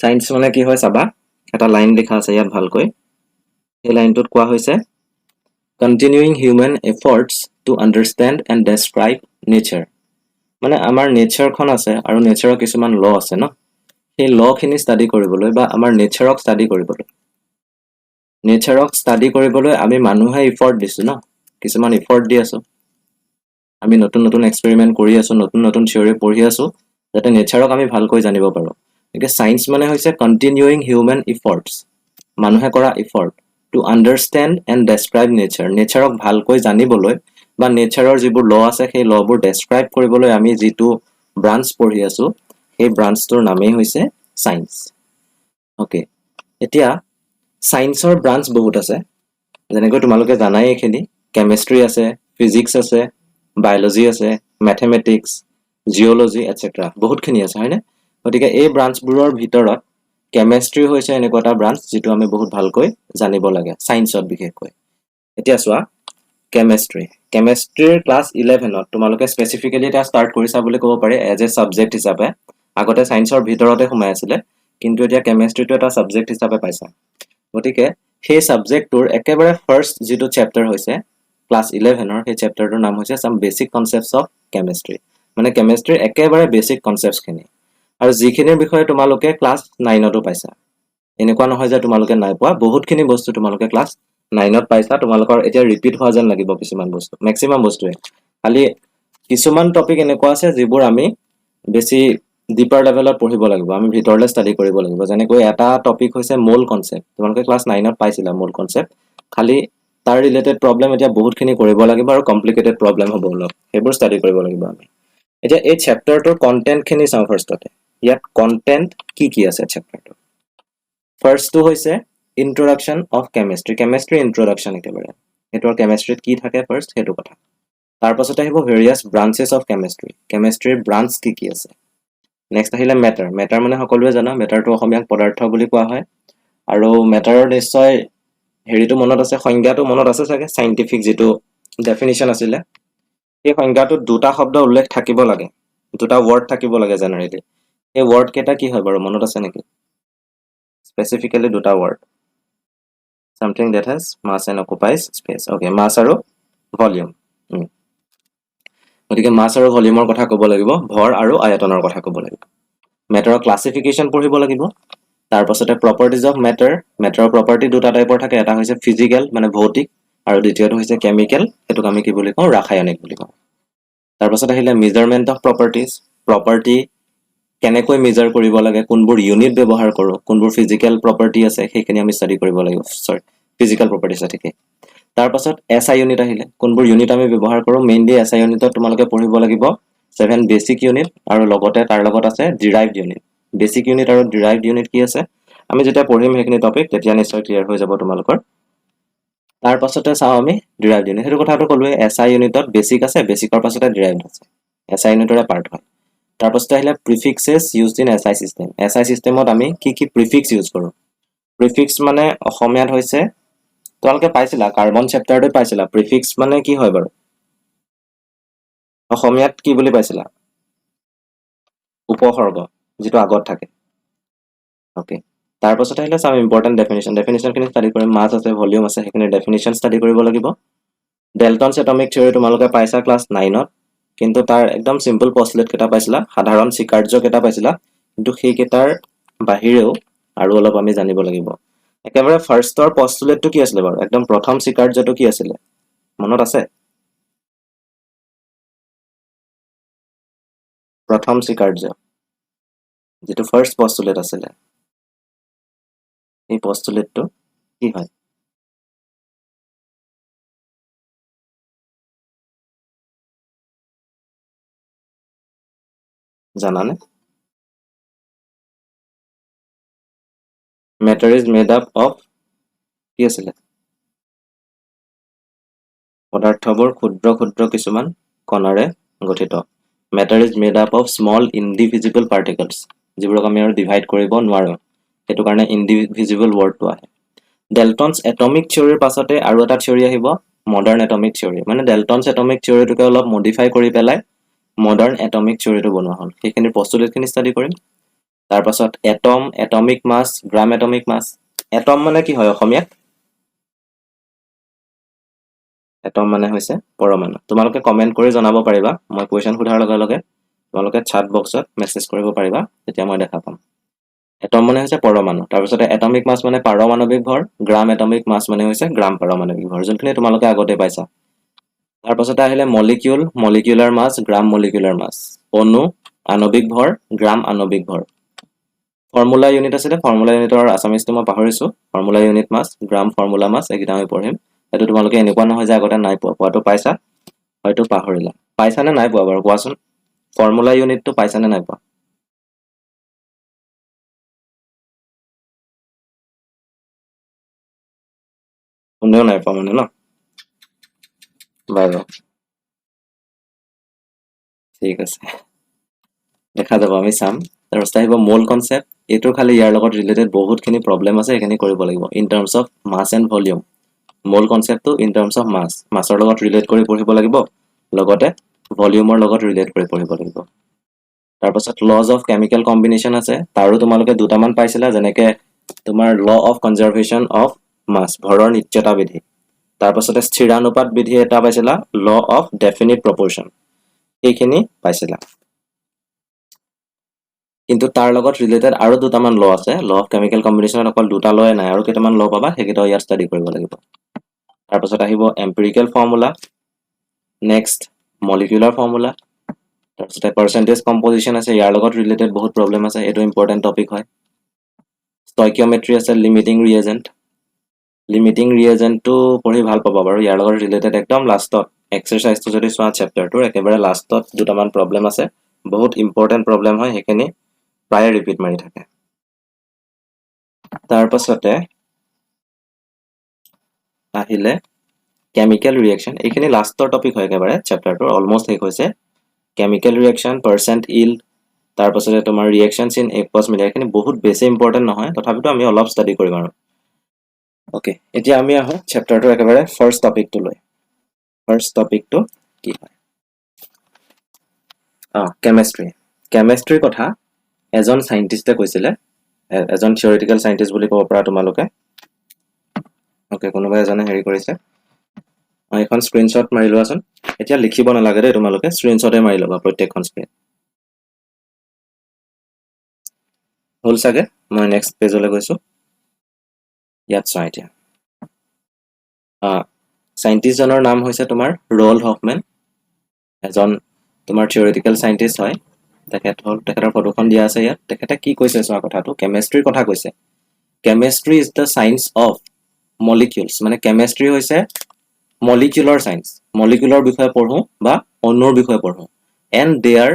Science মানে কি হয় চাবা এটা লাইন লেখা আছে ইয়াত ভালকৈ এই লাইনটোত কোৱা হৈছে continuing human efforts to understand and describe nature মানে আমাৰ নেচাৰখন আছে আৰু নেচাৰৰ কিছুমান ল আছে ন সেই ল খিনি ষ্টাডি কৰিবলৈ বা আমাৰ নেচাৰক ষ্টাডি কৰিবলৈ আমি মানুহে এফৰ্ট দিছো ন কিছুমান এফৰ্ট দি আছো আমি নতুন নতুন এক্সপেৰিমেন্ট কৰি আছো নতুন নতুন থিওৰি পঢ়ি আছো যাতে নেচাৰক আমি ভালকৈ জানিব পাৰো একে সায়েন্স মানে হৈছে কন্টিনিউইং হিউম্যান এফৰ্টস মানুহে কৰা এফৰ্ট টু আন্ডাৰস্ট্যান্ড এন্ড ডেসক্ৰাইব নেচাৰক ভালকৈ জানিবলৈ বা নেচাৰৰ যিবোৰ ল আছে সেই লবোৰ ডেসক্ৰাইব কৰিবলৈ আমি যেটো ব্ৰাঞ্চ পঢ়ি আছো সেই ব্ৰাঞ্চটোৰ নামেই হৈছে সায়েন্স ওকে এতিয়া সায়েন্সৰ ব্ৰাঞ্চ বহুত আছে যেনেকৈ তোমালোকে জানাই এখিনি কেমিষ্ট্ৰি আছে ফিজিক্স আছে বায়োলজি আছে ম্যাথমেটিক্স জিওলজি এটসেট্ৰা বহুতখিনি আছে হয়নে গতিকে এই ব্ৰাঞ্চবোৰৰ ভিতৰত কেমিষ্ট্ৰি হৈছে এনেকুৱা এটা ব্ৰাঞ্চ যেটো আমি বহুত ভালকৈ জানিব লাগে সায়েন্সত বিশেষকৈ এতিয়া চোৱা কেমিষ্ট্ৰিৰ ক্লাস 11 ত তোমালোকে স্পেসিফিক্যালি এটা স্টাৰ্ট কৰিছা বুলি ক'ব পাৰি এজ এ সাবজেক্ট হিচাপে আগতে সায়েন্সৰ ভিতৰতে সোমাই আছিল কিন্তু এতিয়া কেমিষ্ট্ৰিটো এটা সাবজেক্ট হিচাপে পাইছা গতিকে সেই সাবজেক্টৰ একেবাৰে ফাৰ্স্ট যেটো চ্যাপ্টাৰ হৈছে ক্লাস 11 ৰ সেই চ্যাপ্টাৰটোৰ নাম হৈছে some basic concepts of chemistry মানে কেমিষ্ট্ৰিৰ একেবাৰে বেসিক কনসেপ্টছখিনি আৰু যিখিনিৰ বিষয়ে তোমালোকে ক্লাস 9 তো পাইছা এনেকুৱা নহয় যে তোমালোকে নাই পোৱা বহুতখিনি বস্তু তোমালোকে ক্লাস 9 ত পাইছা তোমালোকৰ এতিয়া ৰিপিট হোৱা যেন লাগিব কিছুমান বস্তু ম্যাক্সিমাম বস্তুৱে খালি কিছুমান টপিক এনেকুৱা আছে যিবোৰ আমি বেছি ডিপাৰ লেভেলত পঢ়িব লাগিব আমি ভিতৰলে ষ্টাডি কৰিব লাগিব যেনেকৈ এটা টপিক হৈছে মোল কনসেপ্ট তোমালোকে ক্লাস 9 ত পাইছিলা মোল কনসেপ্ট খালি তাৰ ৰিলেটেড প্ৰবলেম এতিয়া বহুতখিনি কৰিব লাগিব আৰু কমপ্লিকেটেড প্ৰবলেম হ'ব অলপ হেবোৰ ষ্টাডি কৰিব লাগিব আমি এতিয়া এই চ্যাপ্টাৰটোৰ কন্টেন্ট খিনি চাও ফাৰ্ষ্টতে ইয়াত কন্টেন্ট কি আছে চ্যাপ্টাৰটো ফাৰ্স্টটো হৈছে ইন্ট্ৰোডাকশন অফ কেমিষ্ট্ৰি ইন্ট্ৰোডাকশন একেবাৰে এটোৰ কেমিষ্ট্ৰিত কি থাকে ফাৰ্স্ট হেতু কথা তাৰ পাছতে আহিব ভেৰিয়াছ ব্ৰাঞ্চেছ অফ কেমিষ্ট্ৰিৰ ব্ৰাঞ্চ কি আছে নেক্সট আহিলে মেটাৰ মানে সকলোৱে জানা মেটাৰটো অসমীয়াত পদাৰ্থ বুলি কোৱা হয় আৰু মেটাৰৰ নিশ্চয় হেৰিটো মনত আছে সংজ্ঞাটো মনত আছে চাগে সাইন্টিফিক যেটো ডেফিনিশন আছিল এই সংজ্ঞাটোত দুটা শব্দ উল্লেখ থাকিব লাগে দুটা ওয়াৰ্ড থাকিব লাগে জেনাৰেলি এই ওয়াৰ্ড কেটা কি হয় বাৰু মনত আছে নেকি স্পেসিফিক্যালি দুটা word something that has mass and occupies space okay mass আৰু ভলিউম গতিকে মাস আৰু ভলিউমৰ কথা ক'ব লাগিব ভৰ আৰু আয়তনৰ কথা ক'ব লাগিব মেটাৰৰ ক্লাসিফিকেশন পঢ়িব লাগিব তাৰ পাছতে প্ৰপাৰ্টিজ অফ মেটাৰৰ প্ৰপাৰ্টি দুটা টাইপৰ থাকে এটা হৈছে ফিজিক্যাল মানে ভৌতিক আৰু দ্বিতীয়টো হৈছে কেমিক্যাল এটোক আমি কি বুলি কওঁ ৰাসায়নিক বুলি কওঁ তাৰ পাছতে আহিলে মেজাৰমেন্ট অফ প্ৰপাৰ্টি কেনেকৈ মেজাৰ কৰিব লাগে কোনবোৰ ইউনিট ব্যৱহাৰ কৰো কোনবোৰ ফিজিক্যাল প্ৰপাৰ্টি আছে সেইখিনি আমি ষ্টাডি কৰিব লাগিব ফিজিক্যাল প্ৰপাৰ্টিজ আছে তাৰ পাছত এসআই ইউনিট আহিলে কোনবোৰ ইউনিট আমি ব্যৱহাৰ কৰো মেইনলি এসআই ইউনিটত তোমালোকে পঢ়িব লাগিব 7 বেসিক ইউনিট আৰু লগতে তাৰ লগত আছে ডিৰাইভড ইউনিট বেসিক ইউনিট আৰু ডিৰাইভড ইউনিট কি আছে আমি যেটা পঢ়িম হেখিনি টপিক তেতিয়া নিশ্চয় ক্লিয়াৰ হৈ যাব তোমালোকৰ তাৰ পাছতে চাও আমি ডিৰাইভড ইউনিট হেতু কথাটো কলোৱে এসআই ইউনিটত বেসিক আছে বেসিকৰ পাছতে ডিৰাইভড আছে এসআই ইউনিটৰ পাৰ্ট হয় তাৰ পাছতে আহিলে প্ৰিফিক্সেছ ইউজড ইন এসআই সিস্টেমত আমি কি প্ৰিফিক্স ইউজ কৰো প্ৰিফিক্স মানে অসমীয়াত হৈছে তোমালোকে পাইছিলা কাৰ্বন চ্যাপ্টাৰটো পাইছিলা প্ৰিফিক্স মানে কি হয় বাৰু অসমীয়াত কি বুলি পাইছিলা উপসৰ্গ যেটো আগত থাকে ওকে তাৰ পাছতে আহিলে সাম ইম্পৰ্টেন্ট ডেফিনিশন খিনি ষ্টাডি কৰিম মাস আছে ভলিউম আছে হেখিনি ডেফিনিশন ষ্টাডি কৰিব লাগিব ডেল্টনছ এটমিক থিওৰি তোমালোকে পাইছা ক্লাস 9 ত কিন্তু তাৰ একদম সিম্পল পষ্টুলেট কেটা পাইছিলা সাধাৰণ স্বীকাৰ্য কেটা পাইছিলা কিন্তু সেই কেটাৰ বাহিৰেও আৰু অলপ আমি জানিব লাগিব একেবাৰে ফাৰ্স্টৰ পষ্টুলেটটো কি আছিল বাৰু একদম প্ৰথম স্বীকাৰ্যটো কি আছিল মনত আছে প্ৰথম স্বীকাৰ্য যেটো ফাৰ্স্ট পষ্টুলেট আছিল এই পষ্টুলেটটো কি হয় জানানে matter is made up of কি আছিল পদাৰ্থবোৰ ক্ষুদ্ৰ ক্ষুদ্ৰ কিছুমান কণাৰে গঠিত matter is made up of small indivisible particles যিবোৰক আমি আৰু ডিভাইড কৰিব নোৱাৰো হেতু কাৰণে indivisible wordটো আহে ডেল্টনছ এটমিক থিওৰিৰ পাছতে আৰু এটা থিওৰি আহিব মডাৰ্ন এটমিক থিওৰি মানে ডেল্টনছ এটমিক থিওৰিটোকে অলপ মডিফাই কৰি পেলাই মডাৰ্ন এটমিক থিওৰিটো বনোৱা হ'ল সেইখিনি পষ্টুলেটখিনি ষ্টাডি কৰিম তাৰ পাছত এটম এটমিক মাছ গ্ৰাম এটমিক মাছ এটম মানে কি হয় অসমীয়াত এটম মানে হৈছে পৰমাণু তোমালোকে কমেন্ট কৰি জনাব পাৰিবা মই কোৱেশ্চন সোধাৰ লগে লগে তোমালোকে chat বক্সত মেছেজ কৰিব পাৰিবা তেতিয়া মই দেখা পাম এটম মানে হৈছে পৰমাণু তাৰ পাছতে এটমিক মাছ মানে পাৰমাণৱিক ভৰ গ্ৰাম এটমিক মাছ মানে হৈছে গ্ৰাম পাৰমাণৱিক ভৰ যোনখিনি তোমালোকে আগতে পাইছা তাৰ পাছতে আহিলে মলিকিউল মলিকিউলাৰ মাছ গ্ৰাম মলিকিউলাৰ মাছ অণু আণৱিক ভৰ গ্ৰাম আণৱিক ভৰ ফৰ্মুলা ইউনিট আছে ফৰ্মুলা ইউনিটৰ আসামিজটো মই পাহৰিছো ফৰ্মুলা ইউনিট মাছ গ্ৰাম ফৰ্মুলা মাছ এইকেইটা আমি পঢ়িম এটো তোমালোকে এনেকুৱা নহয় যে আগতে নাই পোৱাটো পাইছা হয়তো পাহৰিলা পাইছা নে নাই পোৱা বাৰু কোৱাচোন ফৰ্মুলা ইউনিটটো পাইছা নে নাই পোৱা কোনেও নাই পোৱা মানে ন বাৰু ঠিক আছে দেখা যাব আমি চাম তাৰপিছত আহিব মোল কনসেপ্ট এইটো খালি ইয়াৰ লগত ৰিলেটেড বহুতখিনি প্ৰবলেম আছে এখিনি কৰিব লাগিব in terms of mass and volume mole কনসেপ্টটো ইন টাৰ্মছ অফ মাছৰ লগত ৰিলেট কৰি পঢ়িব লাগিব লগতে ভলিউমৰ লগত ৰিলেট কৰি পঢ়িব লাগিব তাৰ পাছত লজ অফ কেমিকেল কম্বিনেশ্যন আছে তাৰো তোমালোকে দুটামান পাইছিলা যেনেকে তোমাৰ law of conservation of mass ভৰৰ নিত্যতা বিধি তাৰ পাছতে স্থিৰানুপাত বিধি এটা পাইছিলা ল অফ ডেফিনিট প্ৰপৰ্শন এইখিনি পাইছিলা কিন্তু তাৰ লগত ৰিলেটেড আৰু দুটামান ল আছে ল অফ কেমিকেল কম্বিনেশ্যনত অকল দুটা লয়ে নাই আৰু কেইটামান ল পাবা সেইকেইটা ইয়াত ষ্টাডি কৰিব লাগিব তাৰ পাছত আহিব এম্পিৰিকেল ফৰ্মুলা নেক্সট মলিকিউলাৰ ফৰ্মুলা তাৰপিছতে পাৰ্চেন্টেজ কম্পজিশ্যন আছে ইয়াৰ লগত ৰিলেটেড বহুত প্ৰবলেম আছে এইটো ইম্পৰ্টেণ্ট টপিক হয় ষ্টয়কিওমেট্ৰি আছে লিমিটিং ৰিএজেন্টটো পঢ়ি ভাল পাবা বাৰু ইয়াৰ লগত ৰিলেটেড একদম লাষ্টত এক্সাৰসাইজটো যদি চোৱা চেপ্টাৰটোৰ একেবাৰে লাষ্টত দুটামান প্ৰবলেম আছে বহুত ইম্পৰ্টেণ্ট প্ৰবলেম হয় সেইখিনি প্ৰায় ৰিপিট মাৰি থাকে তাৰ পাছতে আহিলে কেমিকেল ৰিয়েকশন এইখিনি লাষ্টৰ টপিক হয় একেবাৰে চেপ্টাৰটোৰ অলমোষ্ট শেষ হৈছে কেমিকেল ৰিয়েকশন পাৰ্চেন্ট ইল্ড তাৰ পাছতে তোমাৰ ৰিয়েকশনছ ইন একোয়াছ মিডিয়া এইখিনি বহুত বেছি ইম্পৰ্টেণ্ট নহয় তথাপিতো আমি অলপ ষ্টাডি কৰিম আৰু ওকে এতিয়া আমি আহো চেপ্টাৰটোৰ একেবাৰে ফাৰ্ষ্ট টপিকটো লৈ ফাৰ্ষ্ট টপিকটো কি হয় কেমেষ্ট্ৰিৰ কথা এজন সাইন্টিষ্টে কৈছিলে এজন থিওৰিটিকেল সাইন্টিষ্ট বুলি ক'ব পৰা তোমালোকে ওকে কোনোবাই এজনে হেৰি কৰিছে এখন স্ক্ৰিনশ্বট মাৰি লোৱাচোন এতিয়া লিখিব নালাগে দেই তোমালোকে স্ক্ৰিনশ্বটে মাৰি ল'বা প্ৰত্যেকখন স্ক্ৰিন হ'ল চাগে মই নেক্সট পেজলৈ গৈছো ইয়াত চোৱা এতিয়া সাইন্টিষ্টজনৰ নাম হৈছে তোমাৰ ৰ'ল্ড হফমেন এজন তোমাৰ থিওৰিটিকেল সাইন্টিষ্ট হয় তেখেতৰ ফটোখন দিয়া আছে ইয়াত তেখেতে কি কৈছে চোৱা কথাটো কেমেষ্ট্ৰিৰ কথা কৈছে chemistry is the science of molecules মানে কেমেষ্ট্ৰি হৈছে মলিকিউলৰ সায়েন্স মলিকিউলৰ বিষয়ে পঢ়ো বা অণুৰ বিষয়ে পঢ়ো এণ্ড দেয়াৰ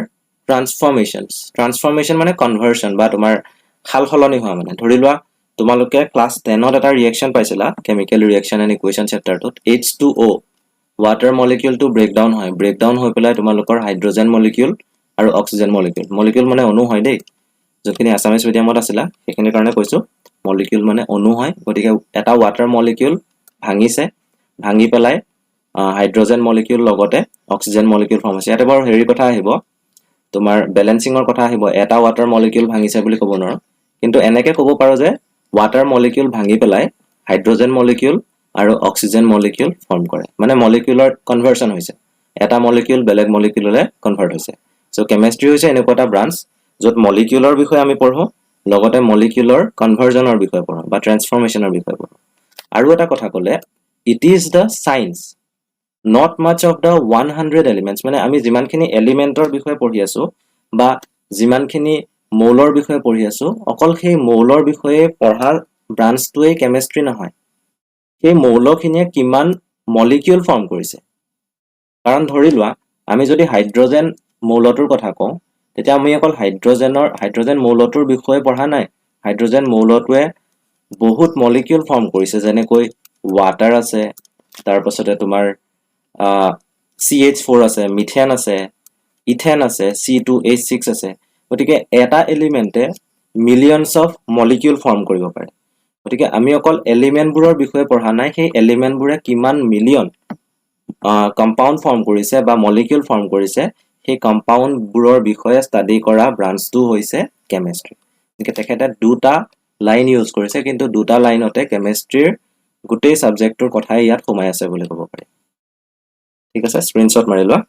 ট্ৰান্সফৰ্মেশ্যন মানে কনভাৰ্সন বা তোমাৰ সালসলনি হোৱা মানে ধৰি লোৱা তোমালোকে ক্লাছ 10ত এটা ৰিয়েকশন পাইছিলা কেমিকেল ৰিয়েকশন এণ্ড ইকুৱেশ্যন চেপ্টাৰটোত H2O water molecule to break down হয় breakdown হৈ পেলাই তোমালোকৰ হাইড্ৰোজেন মলিকিউল আৰু অক্সিজেন মলিকিউল মানে অণু হয় দেই যতখিনি আসামিজ মিডিয়ামত আছিলা সেইখিনিৰ কাৰণে কৈছো মলিকিউল মানে অণু হয় গতিকে এটা ওয়াটাৰ মলিকিউল ভাঙিছে ভাঙি পেলাই হাইড্ৰোজেন মলিকিউল লগতে অক্সিজেন মলিকিউল ফৰ্ম হৈছে ইয়াতে বাৰু হেৰি কথা আহিব তোমাৰ বেলেন্সিংৰ কথা আহিব এটা ওয়াটাৰ মলিকিউল ভাঙিছে বুলি ক'ব নোৱাৰো কিন্তু এনেকে ক'ব পাৰো যে ওয়াটাৰ মলিকিউল ভাঙি পেলাই হাইড্ৰোজেন মলিকিউল আৰু অক্সিজেন মলিকিউল ফৰ্ম কৰে মানে মলিকিউলৰ কনভাৰ্সন হৈছে এটা মলিকিউল বেলেগ মলিকিউললে কনভাৰ্ট হৈছে সো কেমেষ্ট্ৰি হৈছে এনেকুৱা এটা ব্ৰাঞ্চ যত মলিকিউলৰ বিষয়ে আমি পঢ়ো লগতে মলিকিউলৰ কনভাৰ্জনৰ বিষয়ে পঢ়ো বা ট্ৰান্সফৰ্মেশ্যনৰ বিষয়ে পঢ়ো আৰু এটা কথা ক'লে it is the science not much of the 100 elements মানে আমি যিমানখিনি এলিমেন্টৰ বিষয়ে পঢ়ি আছো বা যিমানখিনি মৌলৰ বিষয়ে পঢ়ি আছো অকল সেই মৌলৰ বিষয়ে পঢ়াৰ ব্ৰাঞ্চটোৱে কেমেষ্ট্ৰি নহয় সেই মৌলখিনিয়ে কিমান মলিকিউল ফৰ্ম কৰিছে কাৰণ ধৰি লোৱা আমি যদি হাইড্ৰোজেন মৌলটোৰ কথা কওঁ তেতিয়া আমি অকল হাইড্ৰোজেন মৌলটোৰ বিষয়ে পঢ়া নাই হাইড্ৰোজেন মৌলটোৱে বহুত মলিকিউল ফৰ্ম কৰিছে যেনেকৈ ওয়াটাৰ আছে তাৰ পাছতে তোমাৰ CH4 আছে মিথেন আছে ইথেন আছে C2H6 আছে গতিকে এটা এলিমেন্টে মিলিয়নছ অফ মলিকিউল ফৰ্ম কৰিব পাৰে গতিকে আমি অকল এলিমেন্টবোৰৰ বিষয়ে পঢ়া নাই সেই এলিমেন্টবোৰে কিমান মিলিয়ন কম্পাউণ্ড ফৰ্ম কৰিছে বা মলিকিউল ফৰ্ম কৰিছে সেই কম্পাউণ্ডবোৰৰ বিষয়ে ষ্টাডি কৰা ব্ৰাঞ্চটো হৈছে কেমেষ্ট্ৰি তেখেতে দুটা লাইন ইউজ কৰিছে কিন্তু দুটা লাইনতে কেমিষ্ট্ৰিৰ গোটেই সাবজেক্টৰ কথাই ইয়াত সোমাই আছে বুলি ক'ব পাৰি ঠিক আছে স্ক্ৰিনশ্বট মাৰি লোৱা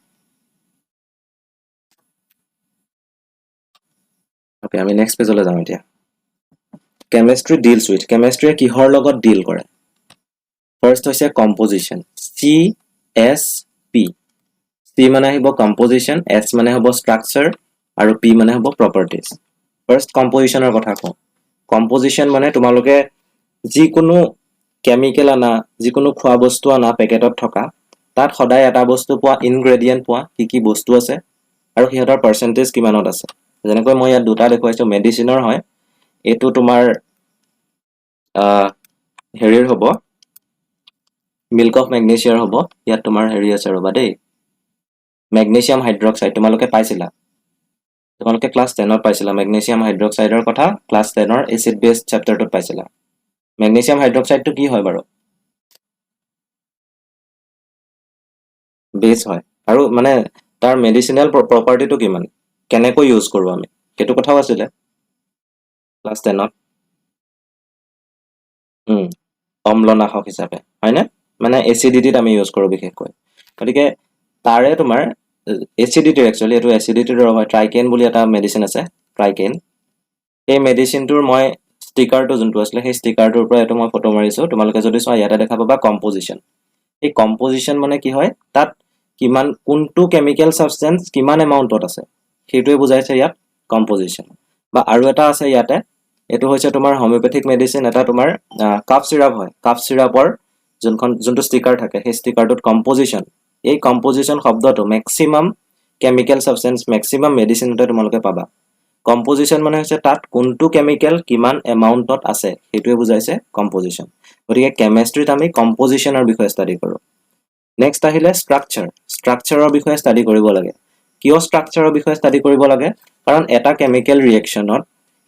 ওকে আমি নেক্সট পেজলৈ যাম এতিয়া কেমিষ্ট্ৰি ডিলছ উইথ কেমিষ্ট্ৰিয়ে কিহৰ লগত ডিল কৰে ফাৰ্ষ্ট হৈছে কম্পোজিশন CSP C মানে হ'ব কম্পোজিশন S মানে হ'ব স্ট্ৰাকচাৰ আৰু P মানে হ'ব প্ৰপাৰ্টিজ ফাৰ্ষ্ট কম্পোজিশনৰ কথা কওঁ কম্পোজিশন মানে তোমালোকে যিকোনো কেমিকেল আনা যিকোনো খোৱা বস্তু আনা পেকেটত থকা তাত সদায় এটা বস্তু পোৱা ইনগ্ৰেডিয়েন্ট পোৱা কি বস্তু আছে আৰু হিহঁতৰ পাৰ্সেন্টেজ কিমানত আছে যেনেকৈ মই ইয়াত দুটা দেখুৱাইছো মেডিচিনৰ হয় এটো তোমাৰ হেৰিৰ হ'ব মিল্ক অফ ম্যাগনেসিয়াৰ হ'ব ইয়াত তোমাৰ হেৰি আছে ৰবা দেই ম্যাগনেসিয়াম হাইড্ৰক্সাইড তোমালোকে পাইছিলা তোমালোকে ক্লাস 10 ত পাইছিলা ম্যাগনেসিয়াম হাইড্ৰক্সাইডৰ কথা ক্লাস 10 ৰ এসিড বেস চেপ্টাৰটোত পাইছিলা ম্যাগনেসিয়াম হাইড্ৰক্সাইডটো কি হয় বাৰু বেস হয় আৰু মানে তাৰ মেডিচিনাল প্ৰপাৰ্টিটো কিমান কেনেকৈ ইউজ কৰো আমি সেইটো কথাও আছিলে ক্লাস 10 ত অম্লনাশক হিচাপে হয়নে মানে এসিডিটিত আমি ইউজ কৰো বিশেষকৈ গতিকে তাৰে তোমাৰ এসিডিটিৰ একচুয়ালি এটো এসিডিটিৰ হয় ট্ৰাইকেন বুলি এটা মেডিচিন আছে ট্ৰাইকেন এই মেডিচিনটোৰ মই ষ্টিকাৰটো যোনটো আছিল সেই ষ্টিকাৰটোৰ পৰা এটো মই ফটো মাৰিছো তোমালোকে যদি চোৱা ইয়াতে দেখা পাবা কম্পোজিশন এই কম্পোজিশন মানে কি হয় তাত কিমান কোনটো কেমিক্যাল সাবস্টেন্স কিমান এমাউন্টত আছে সেইটোৱে বুজাইছে ইয়াত কম্পোজিশন বা আৰু এটা আছে ইয়াতে এটো হৈছে তোমাৰ হোমিওপ্যাথিক মেডিচিন এটা তোমাৰ কাফ সিৰাপ হয় কাফ সিৰাপৰ যোনটো ষ্টিকাৰ থাকে সেই ষ্টিকাৰটোত কম্পোজিশন এই কম্পোজিশন শব্দটো ম্যাক্সিমাম কেমিক্যাল সাবস্টেন্স ম্যাক্সিমাম মেডিচিনতে তোমালোকে পাবা কম্পোজিশন মানে হৈছে তাত কোনটো কেমিক্যাল কিমান এমাউন্টত আছে সেইটোৱে বুজাইছে কম্পোজিশন গতিকে কেমিষ্ট্ৰিত আমি কম্পোজিশনৰ বিষয়ে ষ্টাডি কৰো নেক্সট আহিলে ষ্ট্ৰাকচাৰৰ বিষয়ে ষ্টাডি কৰিব লাগে কিয় ষ্ট্ৰাকচাৰৰ বিষয়ে ষ্টাডি কৰিব লাগে কাৰণ এটা কেমিক্যাল ৰিঅ্যাকচনত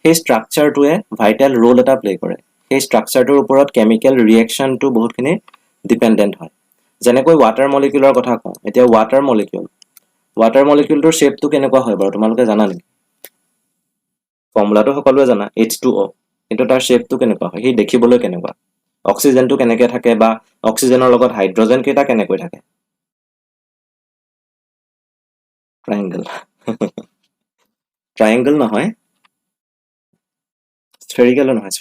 সেই ষ্ট্ৰাকচাৰটোৱে ভাইটাল ৰোল এটা প্লে কৰে সেই ষ্ট্ৰাকচাৰটোৰ ওপৰত কেমিক্যাল ৰিঅ্যাকচনটো বহুতখিনি ডিপেন্ডেন্ট হয় যেনেকৈ ওয়াটাৰ মলিকিউলৰ কথা কওঁ এতিয়া ওয়াটাৰ মলিকিউলটোৰ শেপটো কেনেকুৱা হয় বাৰু তোমালোকে জানা নেকি ফৰ্মুলাটো সকলোৱে জানা H2O কিন্তু তাৰ শেপটো কেনেকুৱা হয় হি দেখিবলৈ কেনেকুৱা অক্সিজেনটো কেনেকৈ থাকে বা অক্সিজেনৰ লগত হাইড্ৰোজেন কেইটা কেনেকৈ থাকে ট্ৰায়াঙ্গল নহয় স্ফেৰিকেল নহয়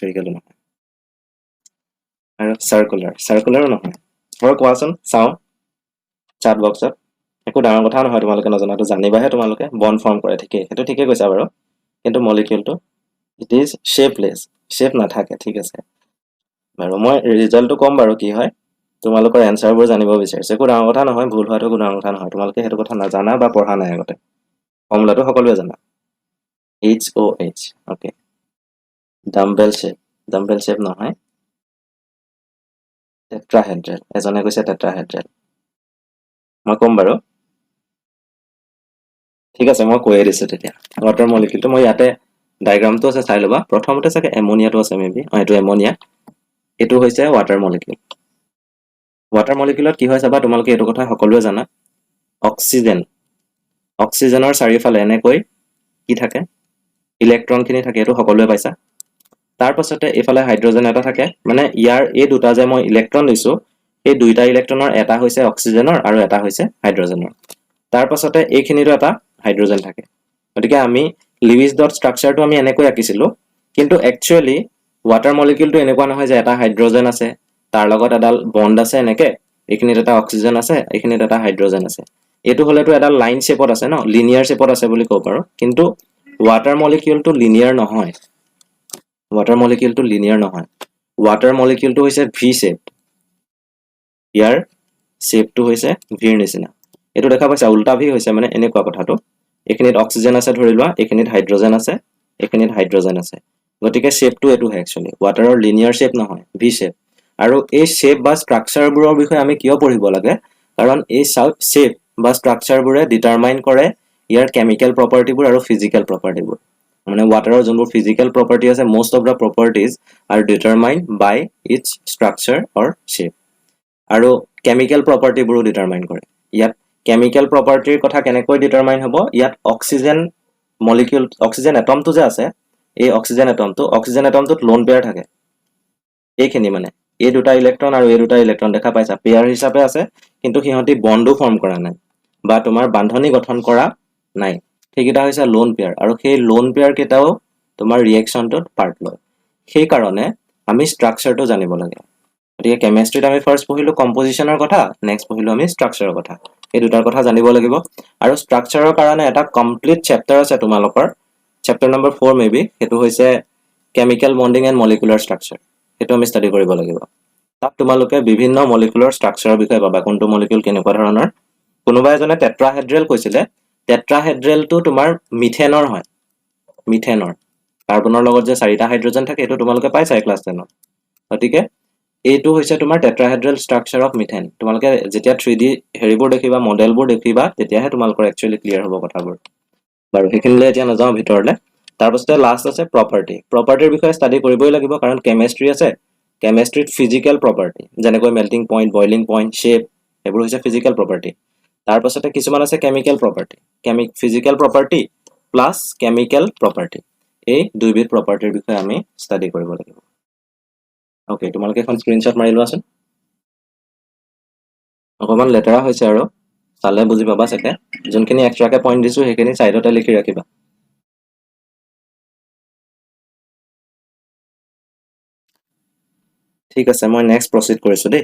আৰু সাৰ্কুলাৰ নহয় আৰু কোৱাচোন চাও চাট বক্সত একো ডাঙৰ কথা নহয় তোমালোকে নজনাটো জানিবাহে তোমালোকে বন ফৰ্ম কৰে ঠিকে সেইটো ঠিকে কৈছা বাৰু কিন্তু মলিকিউলটো ইট ইজ শেপলেস শেপ নাথাকে ঠিক আছে বাৰু মই ৰিজাল্টটো কম বাৰু কি হয় তোমালোকৰ এনসাৰবোৰ জানিব বিচাৰিছে একো ডাঙৰ কথা নহয় ভুল হোৱাটো একো ডাঙৰ কথা নহয় তোমালোকে সেইটো কথা নাজানা বা পঢ়া নাই আগতে ফৰ্মুলাটো সকলোৱে জানা HOH ওকে ডাম্বেল শেপ নহয় টেট্ৰাহেড্ৰেল এজনে কৈছে টেট্ৰাহেড্ৰেল মই কম বাৰু ঠিক আছে মই কৈয়ে দিছো তেতিয়া ওয়াটাৰ মলিকিউলটো মই ইয়াতে ডায়াগ্ৰামটো আছে চাই লবা প্ৰথমতে চাগে এমোনিয়াটো আছে মেবি এটো এমোনিয়া এটো হৈছে ওয়াটাৰ মলিকিউলত কি হয় চাবা তোমালোকে এটো কথা সকলোৱে জানা অক্সিজেনৰ চাৰিওফালে এনেকৈ কি থাকে ইলেক্ট্ৰনখিনি থাকে এটো সকলোৱে পাইছা তাৰ পাছতে এফালে হাইড্ৰোজেন এটা থাকে মানে ইয়াৰ এই দুটা যে মই ইলেক্ট্ৰন লৈছো এই দুইটা ইলেক্ট্ৰনৰ এটা হৈছে অক্সিজেনৰ আৰু এটা হৈছে হাইড্ৰোজেনৰ তাৰ পাছতে এইখিনিৰো এটা হাইড্ৰোজেন থাকে গতিকে আমি লিউইছ ডট ষ্ট্ৰাকচাৰটো আমি এনেকৈ আঁকিছিলো কিন্তু একচুয়ালি ওয়াটাৰ মলিকিউলটো এনেকুৱা নহয় যে এটা হাইড্ৰোজেন আছে তাৰ লগত এডাল বন্ড আছে এনেকে এইখিনিত এটা অক্সিজেন আছে এইখিনিত এটা হাইড্ৰোজেন আছে এটো হলেটো এটা লাইন শেপত আছে ন লিনিয়াৰ শেপত আছে বুলি কব পাৰো কিন্তু ওয়াটাৰ মলিকিউলটো লিনিয়াৰ নহয় ওয়াটাৰ মলিকিউলটো হৈছে ভি শেপ ইয়াৰ শেপটো হৈছে ভিৰ নিচিনা এটো দেখা পাইছা উল্টা ভি হৈছে মানে এনেকুৱা কথাটো এখিনিত অক্সিজেন আছে ধৰি লোৱা এখিনিত হাইড্ৰোজেন আছে গতিকে শেপটো এটো হয় একচুয়ালি ওয়াটাৰৰ লিনিয়াৰ শেপ নহয় ভি শেপ আৰু এই শেপ বা ষ্ট্ৰাকচাৰবোৰৰ বিষয়ে আমি কিয় পঢ়িব লাগে কাৰণ এই শেপ বা ষ্ট্ৰাকচাৰবোৰে ডিটাৰমাইন কৰে ইয়াৰ কেমিক্যাল প্ৰপাৰ্টিবোৰ আৰু ফিজিক্যাল প্ৰপাৰ্টিবোৰ মানে ওয়াটাৰৰ যোনবোৰ ফিজিক্যাল প্ৰপাৰ্টি আছে most of the properties are determined by its structure or shape আৰু কেমিক্যাল প্ৰপাৰ্টিবোৰো ডিটাৰমাইন কৰে ইয়াত কেমিক্যাল প্ৰপাৰ্টিৰ কথা কেনেকৈ ডিটাৰমাইন হ'ব ইয়াত অক্সিজেন মলিকিউল অক্সিজেন এটমটো যে আছে এই অক্সিজেন এটমটোত লোন পেয়াৰ থাকে এইখিনি মানে এই দুটা ইলেক্ট্ৰন আৰু এই দুটা ইলেক্ট্ৰন দেখা পাইছা পেয়াৰ হিচাপে আছে কিন্তু সিহঁতি বন্ডো ফৰ্ম কৰা নাই বা তোমাৰ বান্ধনী গঠন কৰা নাই সেইকেইটা হৈছে লোন পেয়াৰ আৰু সেই লোন পেয়াৰ কেইটাও তোমাৰ ৰিয়েকশ্যনটোত পাৰ্ট লয় সেই কাৰণে আমি ষ্ট্ৰাকচাৰটো জানিব লাগে গতিকে কেমিষ্ট্ৰিত আমি ফাৰ্ষ্ট পঢ়িলো কম্পজিশ্যনৰ কথা নেক্সট পঢ়িলো আমি ষ্ট্ৰাকচাৰৰ কথা এই দুটাৰ কথা জানিব লাগিব আৰু ষ্ট্ৰাকচাৰৰ কাৰণে এটা কমপ্লিট চেপ্টাৰ আছে তোমালোকৰ চেপ্টাৰ নম্বৰ 4 মেবি সেইটো হৈছে chemical bonding and molecular structure সেইটো আমি ষ্টাডি কৰিব লাগিব তাত তোমালোকে বিভিন্ন মলিকুলাৰ ষ্ট্ৰাকচাৰৰ বিষয়ে পাবা কোনটো মলিকুল কেনেকুৱা ধৰণৰ কোনোবা এজনে টেট্ৰাহেড্ৰেল কৈছিলে টেট্ৰাহেড্ৰেলটো তোমাৰ মিথেনৰ হয় মিথেনৰ কাৰ্বনৰ লগত যে 4টা হাইড্ৰোজেন থাকে এইটো তোমালোকে পাইছা ক্লাছ 10ত গতিকে এইটো হৈছে তোমাৰ টেট্ৰাহেড্ৰেল ষ্ট্ৰাকচাৰ অফ মিথেন তোমালোকে যেতিয়া 3D হেৰিবোৰ দেখিবা মডেলবোৰ দেখিবা তেতিয়াহে তোমালোকৰ একচুয়ালি ক্লিয়াৰ হ'ব কথাবোৰ বাৰু সেইখিনিলৈ এতিয়া নাযাওঁ ভিতৰলে তাৰপাছতে লাষ্ট আছে প্ৰপাৰ্টিৰ বিষয়ে ষ্টাডি কৰিবই লাগিব কাৰণ কেমিষ্ট্ৰি আছে কেমিষ্ট্ৰিত ফিজিকেল প্ৰপাৰ্টি যেনেকৈ melting point boiling point shape এইবোৰ হৈছে ফিজিকেল প্ৰপাৰ্টি তাৰপাছতে কিছুমান আছে chemical property physical property plus chemical property এই দুইবিধ প্ৰপাৰ্টিৰ বিষয়ে আমি ষ্টাডি কৰিব লাগিব ওকে তোমালোকে এখন স্ক্ৰীনশ্বট মাৰি লোৱাচোন অকমান লেটাৰা হৈছে আৰু চালে বুজি পাবা চাগে যোনখিনি এক্সট্ৰাকে পইণ্ট দিছো সেইখিনি সাইডতে লিখি ৰাখিবা ঠিক আছে মই নেক্সট প্ৰসিড কৰিছো দেই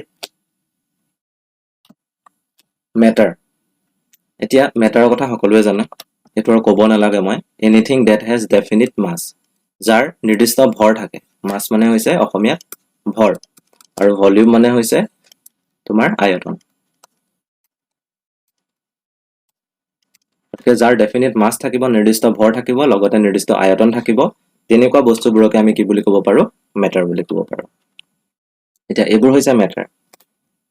মেটাৰ এতিয়া মেটাৰৰ কথা সকলোৱে জানে এটো আৰু ক'ব নালাগে মই এনিথিং দ্যাট হেজ ডেফিনিট মাছ যাৰ নিৰ্দিষ্ট ভৰ থাকে মাছ মানে হৈছে অসমীয়াত ভৰ আৰু ভলিউম মানে হৈছে তোমাৰ আয়তন গতিকে যাৰ ডেফিনিট মাছ থাকিব নিৰ্দিষ্ট ভৰ থাকিব লগতে নিৰ্দিষ্ট আয়তন থাকিব তেনেকুৱা বস্তুবোৰকে আমি কি বুলি ক'ব পাৰো মেটাৰ বুলি ক'ব পাৰো এতিয়া এইবোৰ হৈছে মেটাৰ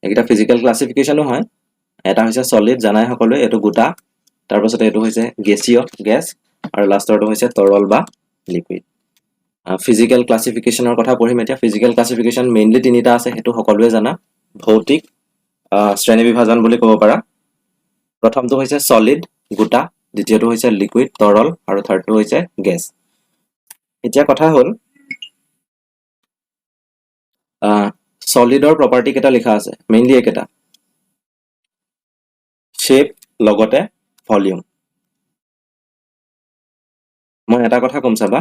এইটা ফিজিক্যাল ক্লাসিফিকেশনো হয় এটা হৈছে সলিড জানাই সকলোৱে এটো গোটা তাৰ পাছতে এটো হৈছে গেছীয় গ্যাস আৰু লাষ্টৰটো হৈছে তৰল বা লিকুইড ফিজিক্যাল ক্লাসিফিকেশনৰ কথা পঢ়িম এতিয়া ফিজিক্যাল ক্লাসিফিকেশন মেইনলি তিনিটা আছে হেতু সকলোৱে জানা ভৌতিক শ্ৰেণী বিভাজন বুলি ক'ব পাৰা প্ৰথমটো হৈছে সলিড গোটা দ্বিতীয়টো হৈছে লিকুইড তৰল আৰু থাৰ্ডটো হৈছে গ্যাস এতিয়া কথা হ'ল সলিডৰ প্ৰপাৰ্টি কেটা লিখা আছে মেইনলি একেটা শেপ লগতে ভলিউম মই এটা কথা কম চাবা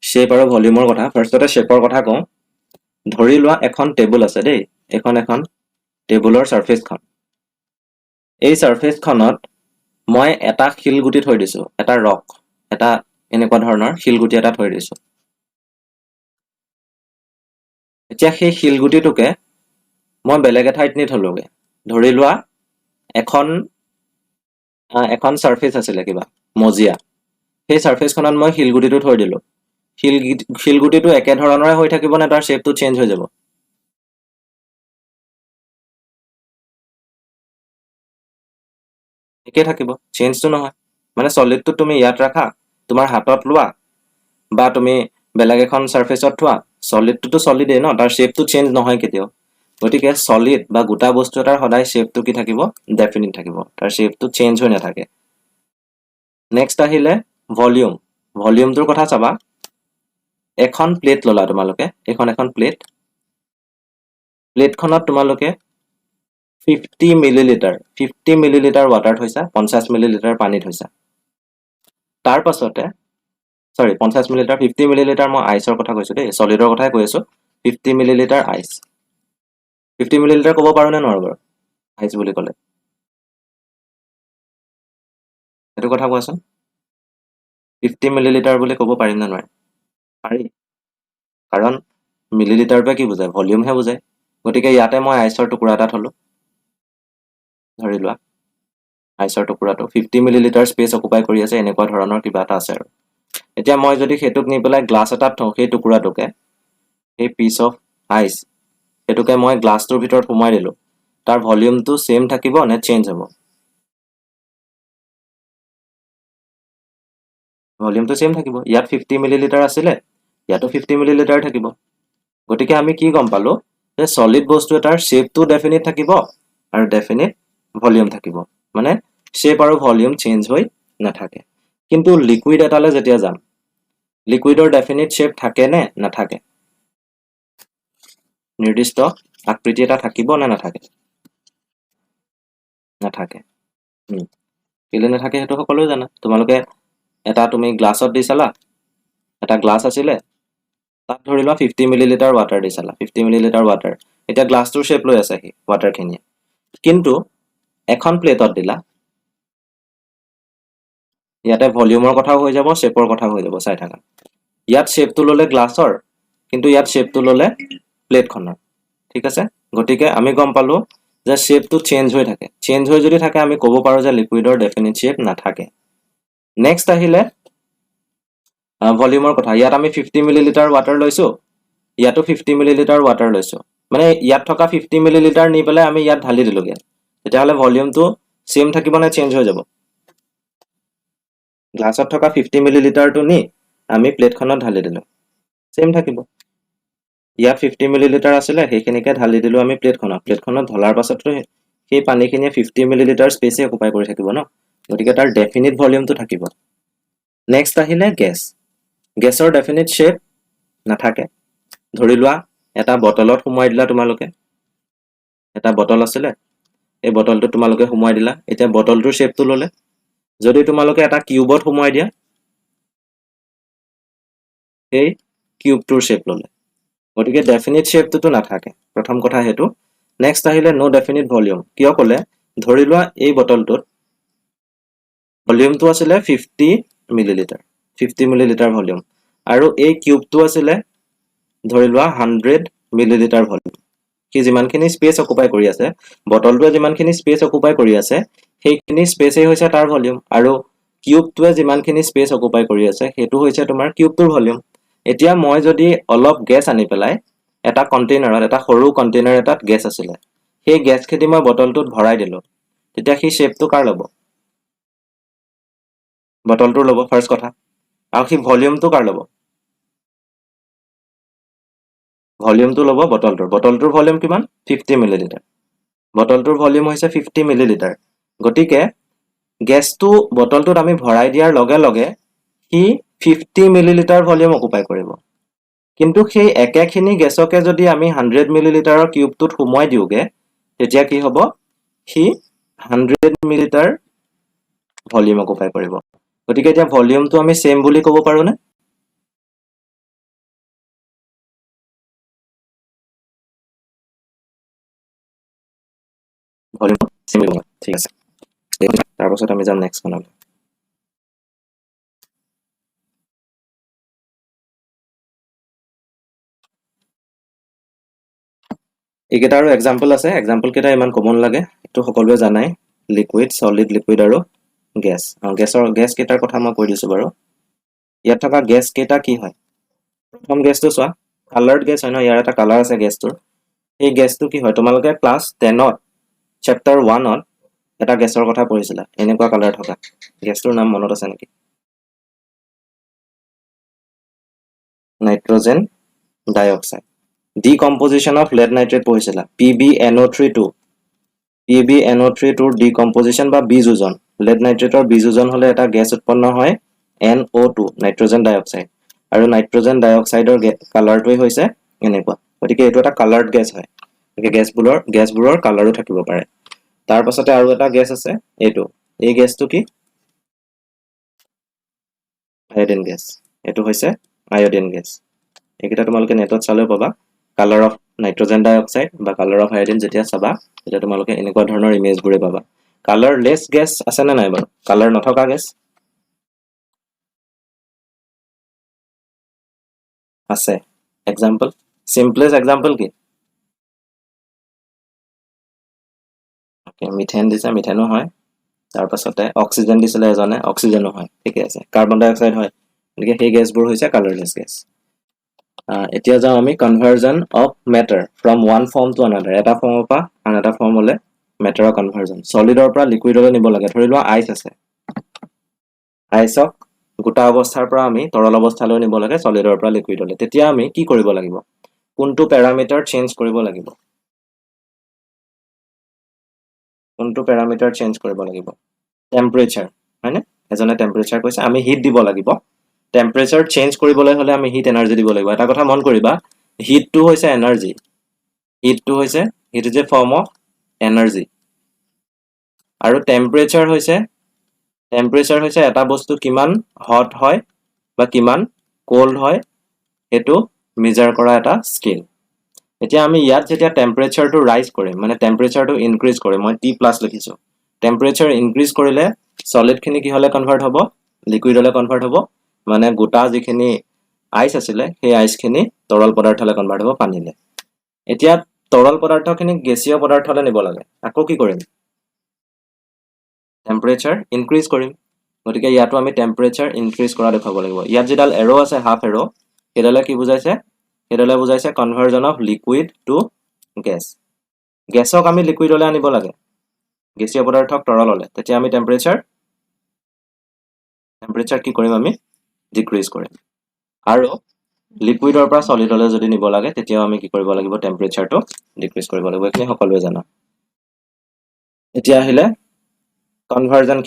শেপ আৰু ভলিউমৰ কথা ফাৰ্ষ্টতে শেপৰ কথা কওঁ ধৰি লোৱা এখন টেবুল আছে দেই এখন টেবুলৰ সাৰফেসখন এই সাৰফেসখনত মই এটা শিলগুটি থৈ দিছো এটা ৰক এটা এনেকুৱা ধৰণৰ শিলগুটি এটা থৈ দিছো এতিয়া সেই শিলগুটিটোকে মই বেলেগ এঠাইত নি থলোগে ধৰি লোৱা এখন সাৰফেস আছিল কিবা মজিয়া সেই সাৰফেসখনত মই শিলগুটিটো থৈ দিলো শিলগুটিটো একে ধৰণৰে হৈ থাকিব নে তাৰ শেপটো চেঞ্জ হৈ যাব একে থাকিব চেঞ্জটো নহয় মানে সলিডটো তুমি ইয়াত ৰাখা তোমাৰ হাতত লোৱা বা তুমি বেলেগ এখন সাৰফেসত থোৱা সলিডটো সলিডে ন তাৰ শেপটো চেঞ্জ নহয় কেতিয়াও গতিকে সলিড বা গোটা বস্তু এটাৰ সদায় শেপটো কি থাকিব ডেফিনিট থাকিব তাৰ শেপটো চেঞ্জ হৈ নাথাকে নেক্সট আহিলে ভলিউমটোৰ কথা চাবা এখন প্লেট ললা তোমালোকে এখন প্লেটখনত তোমালোকে 50 মিলিলিটাৰ ওয়াটাৰ থৈছা 50 মিলিলিটাৰ পানী থৈছা তাৰ পাছতে সৰি 50 মিলিলিটাৰ 50 মিলিলিটাৰ মই আইচৰ কথা কৈছো দেই সলিডৰ কথাই কৈ আছো 50 মিলিলিটাৰ আইচ 50 মিলিলিটাৰ ক'ব পাৰো নে নোৱাৰো বাৰু আইচ বুলি ক'লে এটো কথা কোৱাচোন 50 মিলিলিটাৰ বুলি ক'ব পাৰিম নে নোৱাৰে পাৰি কাৰণ মিলিলিটাৰটো কি বুজায় ভলিউমহে বুজায় গতিকে ইয়াতে মই আইচৰ টুকুৰা এটা থলো ধৰি লোৱা আইচৰ টুকুৰাটো 50 মিলিলিটাৰ স্পেচ অকুপাই কৰি আছে এনেকুৱা ধৰণৰ কিবা এটা আছে আৰু এতিয়া মই যদি হেতুক নি পেলাই গ্লাছ এটাত থওঁ সেই টুকুৰাটোকে এই পিস অফ আইচ হেতুকে মই গ্লাছটোৰ ভিতৰত সোমাই দিলো তাৰ ভলিউমটো সেম থাকিব নে চেঞ্জ হ'ব ভলিউমটো সেম থাকিব ইয়াত 50 মিলিলিটাৰ আছিল ইয়াতো 50 মিলিলিটাৰ থাকিব গতিকে আমি কি গম পালো যে সলিড বস্তু এটাৰ শেপটো ডেফিনিট থাকিব আৰু ডেফিনিট ভলিউম থাকিব মানে শেপ আৰু ভলিউম চেঞ্জ হৈ নাথাকে কিন্তু লিকুইড এটালে যেতিয়া যাম লিকুইডৰ ডেফিনিট শ্বেপ থাকে নে নাথাকে নিৰ্দিষ্ট আকৃতি এটা থাকিব নে নাথাকে নাথাকে কেলে নাথাকে সেইটো সকলোৱে জানা তোমালোকে এটা তুমি গ্লাছত দি চালা এটা গ্লাছ আছিলে তাত ধৰি লোৱা 50 মিলিলিটাৰ ৱাটাৰ দি চালা 50 মিলিলিটাৰ ৱাটাৰ এটা গ্লাছটোৰ শেপ লৈ আছে হি ৱাটাৰখিনি কিন্তু এখন প্লেটত দিলা ইয়াতে ভলিউমৰ কথাও হৈ যাব শেপৰ কথাও হৈ যাব চাই থাকা ইয়াত শেপটো ললে গ্লাছৰ কিন্তু ইয়াত শেপটো ললে প্লেটখনৰ ঠিক আছে গতিকে আমি গম পালো যে শেপটো চেঞ্জ হৈ থাকে চেঞ্জ হৈ যদি থাকে আমি ক'ব পাৰো যে লিকুইডৰ ডেফিনিট শেপ নাথাকে নেক্সট আহিলে ভলিউমৰ কথা ইয়াত আমি 50 মিলিলিটাৰ ৱাটাৰ লৈছো ইয়াতো 50 মিলিলিটাৰ ৱাটাৰ লৈছো মানে ইয়াত থকা 50 মিলিলিটাৰ নি পেলাই আমি ইয়াত ঢালি দিলোগে তেতিয়াহ'লে ভলিউমটো সেম থাকিব নে চেঞ্জ হৈ যাব গ্লাছত থকা 50 মিলিলিটাৰটো নি আমি প্লেটখনত ঢালি দিলো সেম থাকিব ইয়াত 50 মিলিলিটাৰ আছিলে সেইখিনিকে ঢালি দিলো আমি প্লেটখনত ঢলাৰ পাছতটো সেই পানীখিনিয়ে 50 মিলিলিটাৰ স্পেচে অকুপাই কৰি থাকিব ন গতিকে তাৰ ডেফিনিট ভলিউমটো থাকিব নেক্সট আহিলে গেছৰ ডেফিনিট শ্বেপ নাথাকে ধৰি লোৱা এটা বটলত সোমোৱাই দিলা তোমালোকে এটা বটল আছিলে এই বটলটো তোমালোকে সোমোৱাই দিলা এতিয়া বটলটোৰ শ্বেপটো ললে যদি তোমালোকে এটা কিউবত সোমোৱাই দিয়া এই কিউবটোৰ শ্বেপ ললে গতিকে ডেফিনিট শ্বেপটো নাথাকে প্ৰথম কথা হেতু নেক্সট আহিলে নো ডেফিনিট ভলিউম কিয় কলে ধৰি লোৱা এই বটলটোত ভলিউমটো আছিলে 50 মিলিলিটাৰ 50 মিলিলিটাৰ ভলিউম আৰু এই কিউবটো আছিলে ধৰি লোৱা 100 মিলিলিটাৰ ভলিউম কি যিমানখিনি স্পেচ অকুপাই কৰি আছে বটলটোৱে যিমানখিনি স্পেচ অকুপাই কৰি আছে সেইখিনি স্পেচই হৈছে তাৰ ভলিউম আৰু কিউবটোৱে যিমানখিনি স্পেচ অকুপাই কৰি আছে হেতু হৈছে তোমাৰ কিউবটোৰ ভলিউম এতিয়া মই যদি অলপ গেছ আনি পেলাই এটা কন্টেইনাৰত এটা সৰু কন্টেইনাৰ এটাত গেছ আছিলে সেই গেছখিনি মই বটলটোত ভৰাই দিলো তেতিয়া সেই শেপটো কাৰ ল'ব বটলটোৰ ল'ব ফাৰ্ষ্ট কথা আৰু সেই ভলিউমটো কাৰ ল'ব ভলিউমটো ল'ব বটলটোৰ ভলিউম কিমান 50 মিলিলিটাৰ বটলটোৰ ভলিউম হৈছে 50 মিলিলিটাৰ গতিকে গেছটো বটলটোত আমি ভৰাই দিয়াৰ লগে লগে সি 50 মিলিলিটাৰ ভলিউম অকুপাই কৰিব কিন্তু সেই একেখিনি গেছকে যদি আমি 100 মিলিলিটাৰৰ কিউবটোত সোমোৱাই দিওগে তেতিয়া কি হ'ব সি 100 মিলিলিটাৰ ভলিউম অকুপাই কৰিব গতিকে এতিয়া ভলিউমটো আমি সেম বুলি ক'ব পাৰো নে ভলিউম সেম ঠিক আছে তাৰ পাছত আমি যাম নেক্সট খনলৈ এইকেইটা আৰু এক্সাম্পল আছে এক্সাম্পল কেইটা ইমান কমন লাগে এইটো সকলোৱে জানাই লিকুইড সলিড লিকুইড আৰু গেছ কেইটাৰ কথা মই কৈ দিছো বাৰু ইয়াত থকা গেছ কেইটা কি হয় প্ৰথম গেছটো চোৱা কালাৰ্ড গেছ হয় ন ইয়াৰ এটা কালাৰ আছে গেছটোৰ এই গেছটো কি হয় তোমালোকে ক্লাছ 10ত চেপ্টাৰ 1ত এটা গেছৰ কথা পঢ়িছিলা এনেকুৱা কালাৰ থকা গেছটোৰ নাম মনত আছে নেকি nitrogen dioxide decomposition of lead nitrate পঢ়িছিলা PbNO3 PbNO3 decomposition বা বিযোজন lead nitrateৰ বিযোজন হলে এটা গেছ উৎপন্ন হয় NO2 নাইট্ৰজেন ডাইঅক্সাইড আৰু নাইট্ৰজেন ডাইঅক্সাইডৰ কালাৰটোই হৈছে এনেকুৱা গতিকে এইটো এটা কালাৰ্ড গেছ হয় গতিকে গেছবোৰৰ কালাৰো থাকিব পাৰে তাৰ পাছতে আৰু এটা গেছ আছে এইটো এই গেছটো কি আয়োডিন গেছ এইটো হৈছে আয়োডিন গেছ এইকেইটা তোমালোকে নেটত চালেও পাবা কালাৰ অফ নাইট্ৰজেন ডাইঅক্সাইড বা কালাৰ অফ আয়োডিন যেতিয়া চাবা তেতিয়া তোমালোকে এনেকুৱা ধৰণৰ ইমেজবোৰে পাবা কালাৰলেছ গেছ আছে নে নাই বাৰু কালাৰ নথকা গেছ আছে এক্সাম্পল সিম্পলেষ্ট এক্সাম্পল কি মিথেন দিছে মিথেনো হয় তাৰ পাছতে অক্সিজেন দিছিলে এজনে অক্সিজেনো হয় ঠিকে আছে কাৰ্বন ডাই অক্সাইড হয় গতিকে সেই গেছবোৰ হৈছে কালাৰলেছ গেছ এতিয়া যাওঁ আমি conversion of matter from one form to another এটা ফৰ্মৰ পৰা আন এটা ফৰ্মলৈ মেটাৰৰ কনভাৰ্জন সলিডৰ পৰা লিকুইডলৈ নিব লাগে ধৰি লোৱা আইচ আছে আইচক গোটা অৱস্থাৰ পৰা আমি তৰল অৱস্থালৈ নিব লাগে সলিডৰ পৰা লিকুইডলৈ তেতিয়া আমি কি কৰিব লাগিব কোনটো প্যাৰামিটাৰ চেঞ্জ কৰিব লাগিব কোনটো প্যাৰামিটাৰ চেঞ্জ কৰিব লাগিব টেম্পাৰেচাৰ হয়নে এজনে টেম্পাৰেচাৰ কৈছে আমি হিট দিব লাগিব টেম্পাৰেচাৰ চেঞ্জ কৰিবলৈ হলে আমি হিট এনাৰ্জি দিব লাগিব এটা কথা মন কৰিবা হিটটো হৈছে energy heat is a form of energy আৰু টেম্পাৰেচাৰ হৈছে এটা বস্তু কিমান হট হয় বা কিমান কোল্ড হয় এটো মেজাৰ কৰা এটা স্কেল এতিয়া আমি ইয়াত যেতিয়া টেম্পাৰেচাৰটো ৰাইজ কৰিম মানে টেম্পাৰেচাৰটো ইনক্ৰিজ কৰিম মই T+ লিখিছো টেম্পাৰেচাৰ ইনক্ৰিজ কৰিলে সলিড খিনি কি হলে কনভাৰ্ট হ'ব লিকুইডলৈ কনভাৰ্ট হ'ব মানে গোটা যিখিনি আইস আছিলে সেই আইসখিনি তৰল পদাৰ্থলৈ কনভাৰ্ট হ'ব পানীলে এতিয়া তৰল পদাৰ্থখিনি গেছীয় পদাৰ্থলৈ নিব লাগে আকৌ কি কৰিম টেম্পাৰেচাৰ ইনক্ৰিজ কৰিম গতিকে ইয়াতো আমি টেম্পাৰেচাৰ ইনক্ৰিজ কৰা দেখাব লাগিব ইয়াত যেডাল এৰো আছে হাফ এৰো এডালে কি বুজাইছে এডালে বুজাইছে conversion of liquid to gas গ্যাসক আমি লিকুইডলৈ আনিব লাগে গেছীয় পদাৰ্থক তৰললৈ তেতিয়া আমি টেম্পাৰেচাৰ কি কৰিম আমি ডিক্ৰিজ কৰিম আৰু লিকুইডৰ পৰা সলিডলৈ যদি নিব লাগে তেতিয়া আমি কি কৰিব লাগিব টেম্পাৰেচাৰটো ডিক্ৰিজ কৰিব লাগিব এখিনি সকলোৱে জানা এতিয়া আহিলে কনভাৰ্জন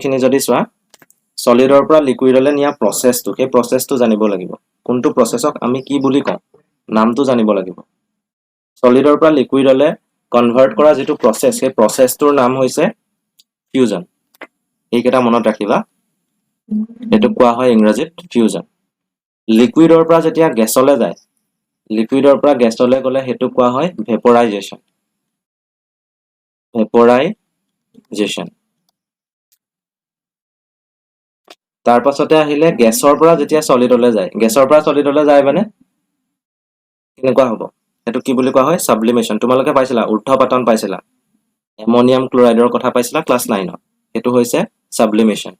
খিনি যদি চোৱা সলিডৰ পৰা লিকুইডলৈ নিয়া প্ৰসেসটো সেই প্ৰসেসটো জানিব লাগিব কোনটো প্ৰসেসক আমি কি বুলি কওঁ নামটো জানিব লাগিব সলিডৰ পৰা লিকুইডলৈ কনভাৰ্ট কৰা যেটো প্ৰসেস সেই প্ৰসেসটোৰ নাম হৈছে ফিউজন এইকেটা মনত ৰাখিবা এটো কোৱা হয় ইংৰাজীত ফিউজন লিকুইডৰ পৰা যেতিয়া গ্যাসলৈ যায় লিকুইডৰ পৰা গ্যাসলৈ গলে হেতু কোৱা হয় ভেপৰাইজেশন তাৰ পাছতে আহিলে গ্যাসৰ পৰা যেতিয়া সলিডলৈ যায় মানে কেনেকুৱা হ'ব এটো কি বুলি কোৱা হয় সাবলিমেশন তোমালোকে পাইছিলা ঊৰ্ধ্বপাতন পাইছিলা এমোনিয়াম ক্লোৰাইডৰ কথা পাইছিলা ক্লাস 9 ত এটো হৈছে সাবলিমেশন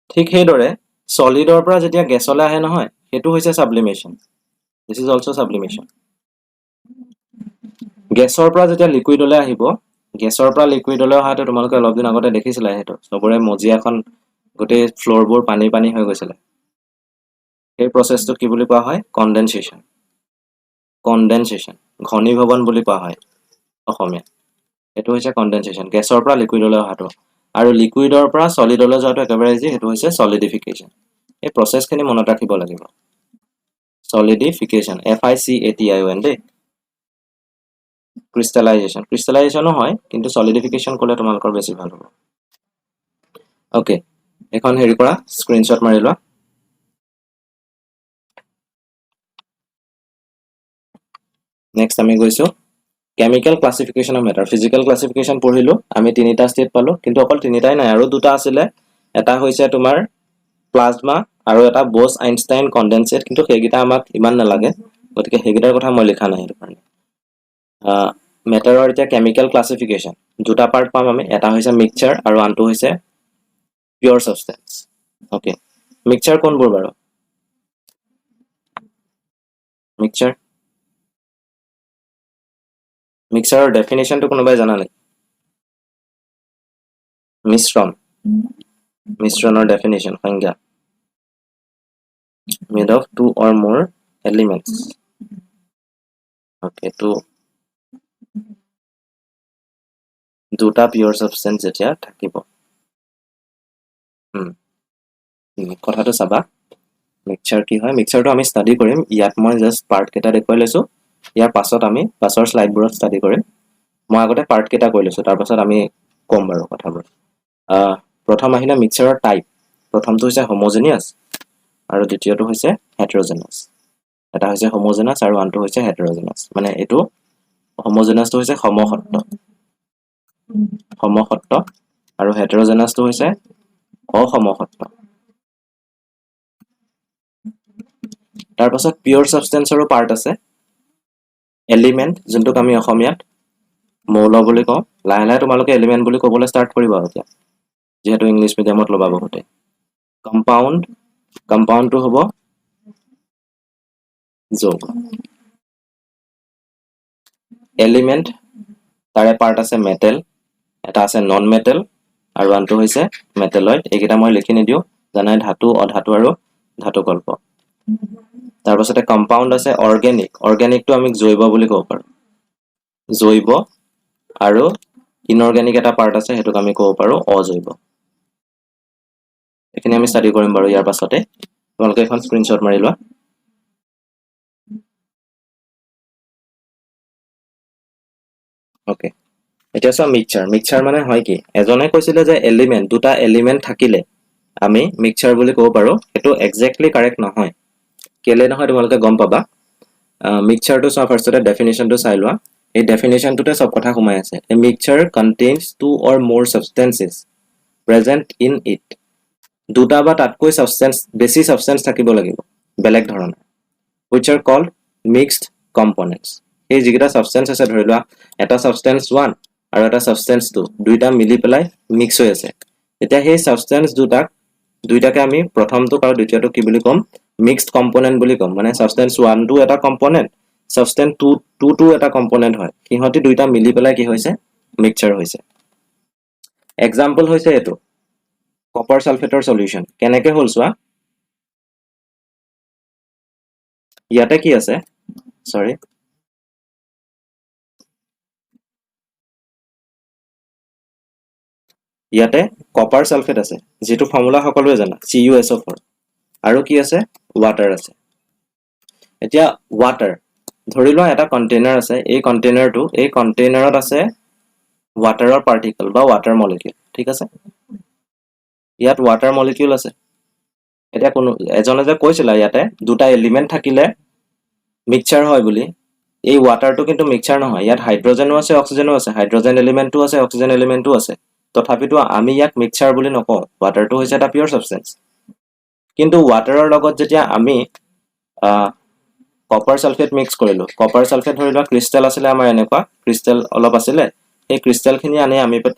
ঠিক সেইদৰে সলিডৰ পৰা যেতিয়া গ্যাসলৈ আহে নহয় হেতু হৈছে sublimation this is also sublimation গ্যাসৰ পৰা যেতিয়া লিকুইডলৈ আহিব গ্যাসৰ পৰা লিকুইডলৈ অহাটো তোমালোকে অলপ দিন আগতে দেখিছিলা হেতু সবৰে মজিয়াখন গোটে ফ্লোৰবোৰ পানী হৈ গৈছিল এই প্ৰসেসটো কি বুলি কোৱা হয় কনডেনসেশন ঘনীভৱন বুলি কোৱা হয় অসমীয়া এটো হৈছে কনডেনসেশন গ্যাসৰ পৰা লিকুইডলৈ অহাটো আৰু লিকুইডৰ পৰা সলিডলৈ যোৱাটো একেবাৰে ইজি হেতু হৈছে সলিডিফিকেশন এই প্ৰসেসখিনি মনত ৰাখিব লাগিব সলিডিফিকেশন FICATION দে ক্ৰিস্টালাইজেশনো হয় কিন্তু সলিডিফিকেশন কলে তোমালোকৰ বেছি ভাল হ'ব ওকে এখন হেৰি কৰা স্ক্ৰিনশ্বট মাৰি লোৱা নেক্সট আমি গৈছো chemical classification of matter physical classification পঢ়িলো আমি তিনিটা স্টেট পালো কিন্তু অকল তিনিটাই নাই আৰু দুটা আছিল এটা হৈছে তোমাৰ প্লাজমা আৰু এটা বস আইনষ্টাইন কনডেনসেট কিন্তু সেইগিটা আমাক ইমান নালাগে গতিকে সেইগিটাৰ কথা মই লিখা নাই কাৰণে মেটাৰৰ এটা কেমিক্যাল ক্লাসিফিকেশন দুটা পাৰ্ট পাম আমি এটা হৈছে মিক্সচাৰ আৰু আনটো হৈছে পিওৰ সাবস্টেন্স ওকে মিক্সচাৰ কোনবোৰ বাৰু মিক্সচাৰৰ ডেফিনেশনটো কোনোবাই জানা নাই মিশ্ৰণৰ ডেফিনেশন সংজ্ঞা made of two or more elements okay to দুটা পিওর সাবস্টেন্স যেতিয়া থাকিব কথাটো চাবা মিক্সচাৰ কি হয় মিক্সচাৰটো আমি ষ্টাডি কৰিম ইয়াত মই জাস্ট পাৰ্ট কেটা দেখুৱাই লৈছো ইয়াৰ পাছত আমি পাছৰ স্লাইডবোৰত ষ্টাডি কৰিম মই আগতে পাৰ্ট কেটা কৈ লৈছো তাৰ পাছত আমি কম বাৰু কথাবোৰ প্ৰথম আহিলে মিক্সচাৰৰ টাইপ প্ৰথমটো হৈছে হোমোজেনিয়াছ আৰু দ্বিতীয়টো হৈছে হেটেৰোজেনাছ এটা হৈছে হোমোজেনাছ আৰু আনটো হৈছে হেটেৰোজেনাছ মানে এটো হোমোজেনাছটো হৈছে সমসত্ব আৰু হেটেৰোজেনাছটো হৈছে অসমসত্ব তাৰ পাছত পিওৰ সাবস্টেন্সৰো পাৰ্ট আছে এলিমেন্ট যোনটোক আমি অসমীয়াত মৌল বুলি কওঁ লাহে লাহে তোমালোকে এলিমেন্ট বুলি ক'বলৈ ষ্টাৰ্ট কৰিবা এতিয়া যেহেতু ইংলিশ মিডিয়ামত লবা বহুতে কম্পাউণ্ডটো হ'ব যৌগ এলিমেন্ট তাৰে পাৰ্ট আছে মেটেল এটা আছে নন মেটেল আৰু আনটো হৈছে মেটেলয়েড এইকেইটা মই লিখি নিদিও জানাই ধাতু অধাতু আৰু ধাতুকল্প তাৰ পাছতে কম্পাউণ্ড আছে অৰ্গেনিকটো আমি জৈৱ বুলি ক'ব পাৰো জৈৱ আৰু ইনঅৰ্গেনিক এটা পাৰ্ট আছে হেতুক আমি ক'ব পাৰো অজৈব এখিনি আমি ষ্টাডি কৰিম বাৰু ইয়াৰ পাছতে তোমালোকে এখন স্ক্ৰিনশ্বট মাৰি লোৱা ওকে এতিয়া সব মিক্সচাৰ মানে হয় কি এজনে কৈছিলে যে এলিমেন্ট দুটা এলিমেন্ট থাকিলে আমি মিক্সচাৰ বুলি ক'ব পাৰো এটো এক্স্যাক্টলি কাৰেক্ট নহয় কেলে নহয় তোমালোকে গম পাবা মিক্সচাৰটো সব ফাৰ্ষ্টতে ডেফিনিশনটো চাই লোৱা এই ডেফিনিশনটোতে সব কথা সোমাই আছে এ মিক্সচাৰ কন্টেইনছ টু অৰ মোৰ সাবস্টেন্সেস প্ৰেজেন্ট ইন ইট দুটা বা তাতকৈ সাবস্টেন্স বেছি সাবস্টেন্স থাকিব লাগিব বেলেগ ধৰণৰ which are called mixed components এই যিকেইটা সাবস্টেন্স আছে ধৰি লোৱা এটা সাবস্টেন্স 1 আৰু এটা সাবস্টেন্স 2 দুইটা মিলি পেলাই মিক্স হৈ আছে এতিয়া সেই সাবস্টেন্স দুইটাকে আমি প্ৰথমটো আৰু দ্বিতীয়টো কি বুলি কম মিক্সড কম্পোনেন্ট বুলি কম মানে সাবস্টেন্স 1 টো এটা কম্পোনেন্ট সাবস্টেন্স 2 টো এটা কম্পোনেন্ট হয় কিহতি দুইটা মিলি পেলাই কি হৈছে মিক্সচাৰ হৈছে এক্সাম্পল হৈছে এটো কপাৰ সালফেটৰ সলিউশন কেনেকে হল সোৱা ইয়াতে কি আছে সৰি ইয়াতে কপাৰ সালফেট আছে যেটো ফৰ্মুলা সকলোৱে জানা CuSO4 আৰু কি আছে ওয়াটাৰ আছে এতিয়া ওয়াটাৰ ধৰি লোৱা এটা কন্টেইনাৰ আছে এই কন্টেইনাৰত আছে ওয়াটাৰৰ পাৰ্টিকল বা ওয়াটাৰ মলিকিউল ঠিক আছে ইয়াত ওয়াটাৰ মলিকিউল আছে এতিয়া কোন এজনে যে কৈছিল ইয়াতে দুটা এলিমেন্ট থাকিলে মিক্সচাৰ হয় বুলি এই ওয়াটাৰটো কিন্তু মিক্সচাৰ নহয় ইয়াত হাইড্ৰোজেনো আছে অক্সিজেনো আছে হাইড্ৰোজেন এলিমেন্টটো আছে অক্সিজেন এলিমেন্টটো আছে তথাপিতো আমি ইয়াক মিক্সচাৰ বুলি নকওঁ ওয়াটাৰটো হৈছে এটা পিওৰ সাবস্টেন্স কিন্তু ওয়াটাৰৰ লগত যেতিয়া আমি কপাৰ সালফেট মিক্স কৰিলো কপাৰ সালফেট ধৰিলোৱা ক্ৰিস্টাল আছিল আমাৰ এনেকুৱা ক্ৰিস্টাল অলপ আছিল এই ক্ৰিস্টালখিনি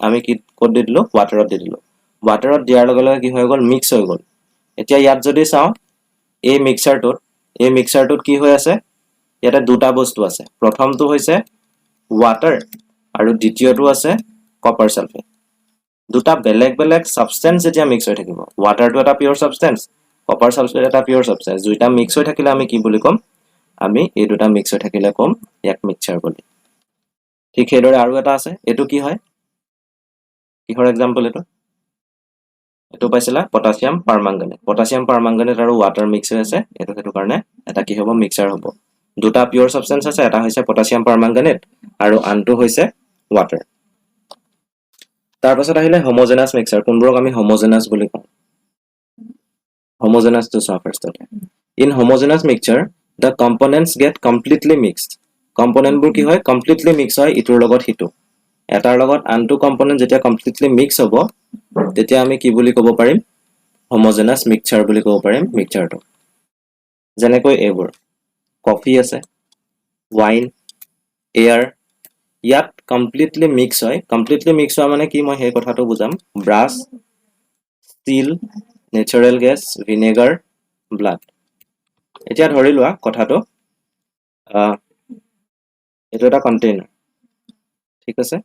আমি কি কোড দি দিলো ওয়াটাৰত দি দিলো ওয়াটাৰত দিয়াৰ লগে লগে কি হৈ গল মিক্স হৈ গল এতিয়া ইয়াত যদি চাও এই মিক্সচাৰটোত কি হৈ আছে ইয়াতে দুটা বস্তু আছে প্ৰথমটো হৈছে ওয়াটাৰ আৰু দ্বিতীয়টো আছে কপাৰ সালফেট দুটা বেলেগ সাবস্টেন্স যেতিয়া মিক্স হৈ থাকিব ওয়াটাৰটো এটা পিওৰ সাবস্টেন্স কপাৰ সালফেট এটা পিওৰ সাবস্টেন্স দুইটা মিক্স হৈ থাকিলে আমি কি বুলি কম আমি এই দুটা মিক্স হৈ থাকিলে কম ইয়াক মিক্সচাৰ বুলি ঠিক হেদৰে আৰু এটা আছে এটো কি হয় কিহৰ এক্সাম্পল এটো পাইছিলা পটাছিয়াম পাৰমাংগানেট আৰু ওয়াটাৰ মিক্স হৈ আছে এটো কাৰণে এটা কি হ'ব মিক্সচাৰ হ'ব দুটা পিওৰ সাবস্টেন্স আছে এটা হৈছে পটাছিয়াম পাৰমাংগানেট আৰু আনটো হৈছে ওয়াটাৰ তাৰ পাছত আহিলে হোমোজেনাস মিক্সচাৰ কোনবোৰক আমি হোমোজেনাস বুলি কওঁ homogeneous to surface in homogeneous mixture the components get completely mixed component bur ki hoy completely mix hoy itur logot hitu etar logot antu component jetia completely mix hobo tetia ami ki buli kobo parim homogeneous mixture buli kobo parim mixture to jenekoi ebur coffee ase wine air yat completely mix hoy mane ki moi he kotha to bujam brass steel natural gas vinegar blood এতিয়া ধৰি লোৱা কথাটো এটো এটা container ঠিক আছে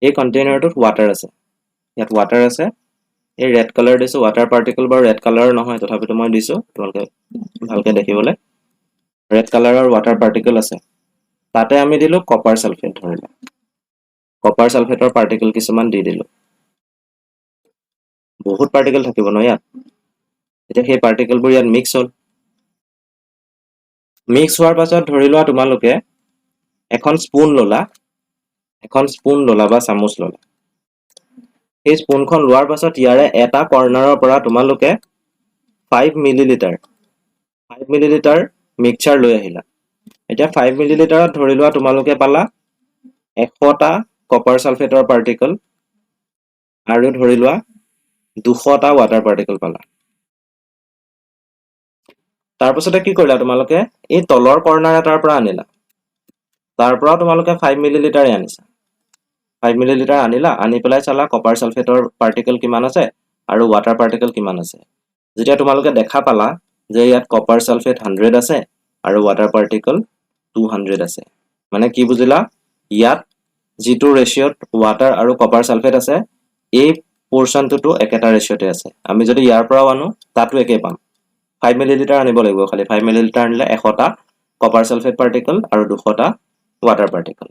এই কন্টেইনাৰটোত water আছে ইয়াত ওয়াটাৰ আছে এই ৰেড কালাৰ দিছো ওয়াটাৰ পাৰ্টিকল বা ৰেড কালাৰ নহয় তথাপিতো মই দিছো তোমালোকে ভালকে দেখিবলৈ ৰেড কালাৰৰ ওয়াটাৰ পাৰ্টিকল আছে তাতে আমি দিলো কপাৰ সালফেট ধৰিলা কপাৰ সালফেটৰ পাৰ্টিকল কিছুমান দি দিলো বহুত পাৰ্টিকল থাকিব ন ইয়াত এতিয়া সেই পাৰ্টিকলবোৰ ইয়াত মিক্স হ'ল মিক্স হোৱাৰ পাছত ধৰি লোৱা তোমালোকে এখন স্পুন ললা বা চামুচ ললা এই স্পুনখন লোৱাৰ পাছত ইয়াৰে এটা কৰ্নাৰৰ পৰা তোমালোকে 5 মিলিলিটাৰ মিক্সচাৰ লৈ আহিলা এতিয়া 5 মিলিলিটাৰত ধৰি লোৱা তোমালোকে পালা 100টা কপাৰ সালফেটৰ পাৰ্টিকল আৰু ধৰি লোৱা 200টা ওয়াটাৰ পাৰ্টিকল পালা তাৰ পাছতে কি কৰিলা তোমালোকে এই তলৰ কৰ্নাৰ এটাৰ পৰা আনিলা তাৰ পৰা তোমালোকে 5 মিলিলিটাৰ আনিছা 5 মিলিলিটাৰ আনিলা আনি পেলাই চালা কপাৰ সালফেটৰ পাৰ্টিকল কিমান আছে আৰু ওয়াটাৰ পাৰ্টিকল কিমান আছে যেতিয়া তোমালোকে দেখা পালা যে ইয়াত কপাৰ সালফেট 100 আছে আৰু ওয়াটাৰ পাৰ্টিকল 200 আছে মানে কি বুজিলা ইয়াত জিটো ৰেশিওত ওয়াটাৰ আৰু কপাৰ সালফেট আছে এই পোৰশনটো একেটা ৰেশিওতে আছে আমি যদি ইয়াৰ পৰা আনো তাতো একে পাম 5 মিলিলিটাৰ আনিব লাগিব খালি 5 মিলিলিটাৰ আনিলে 100টা কপাৰ সালফেট পাৰ্টিকল আৰু 200টা ওয়াটাৰ পাৰ্টিকল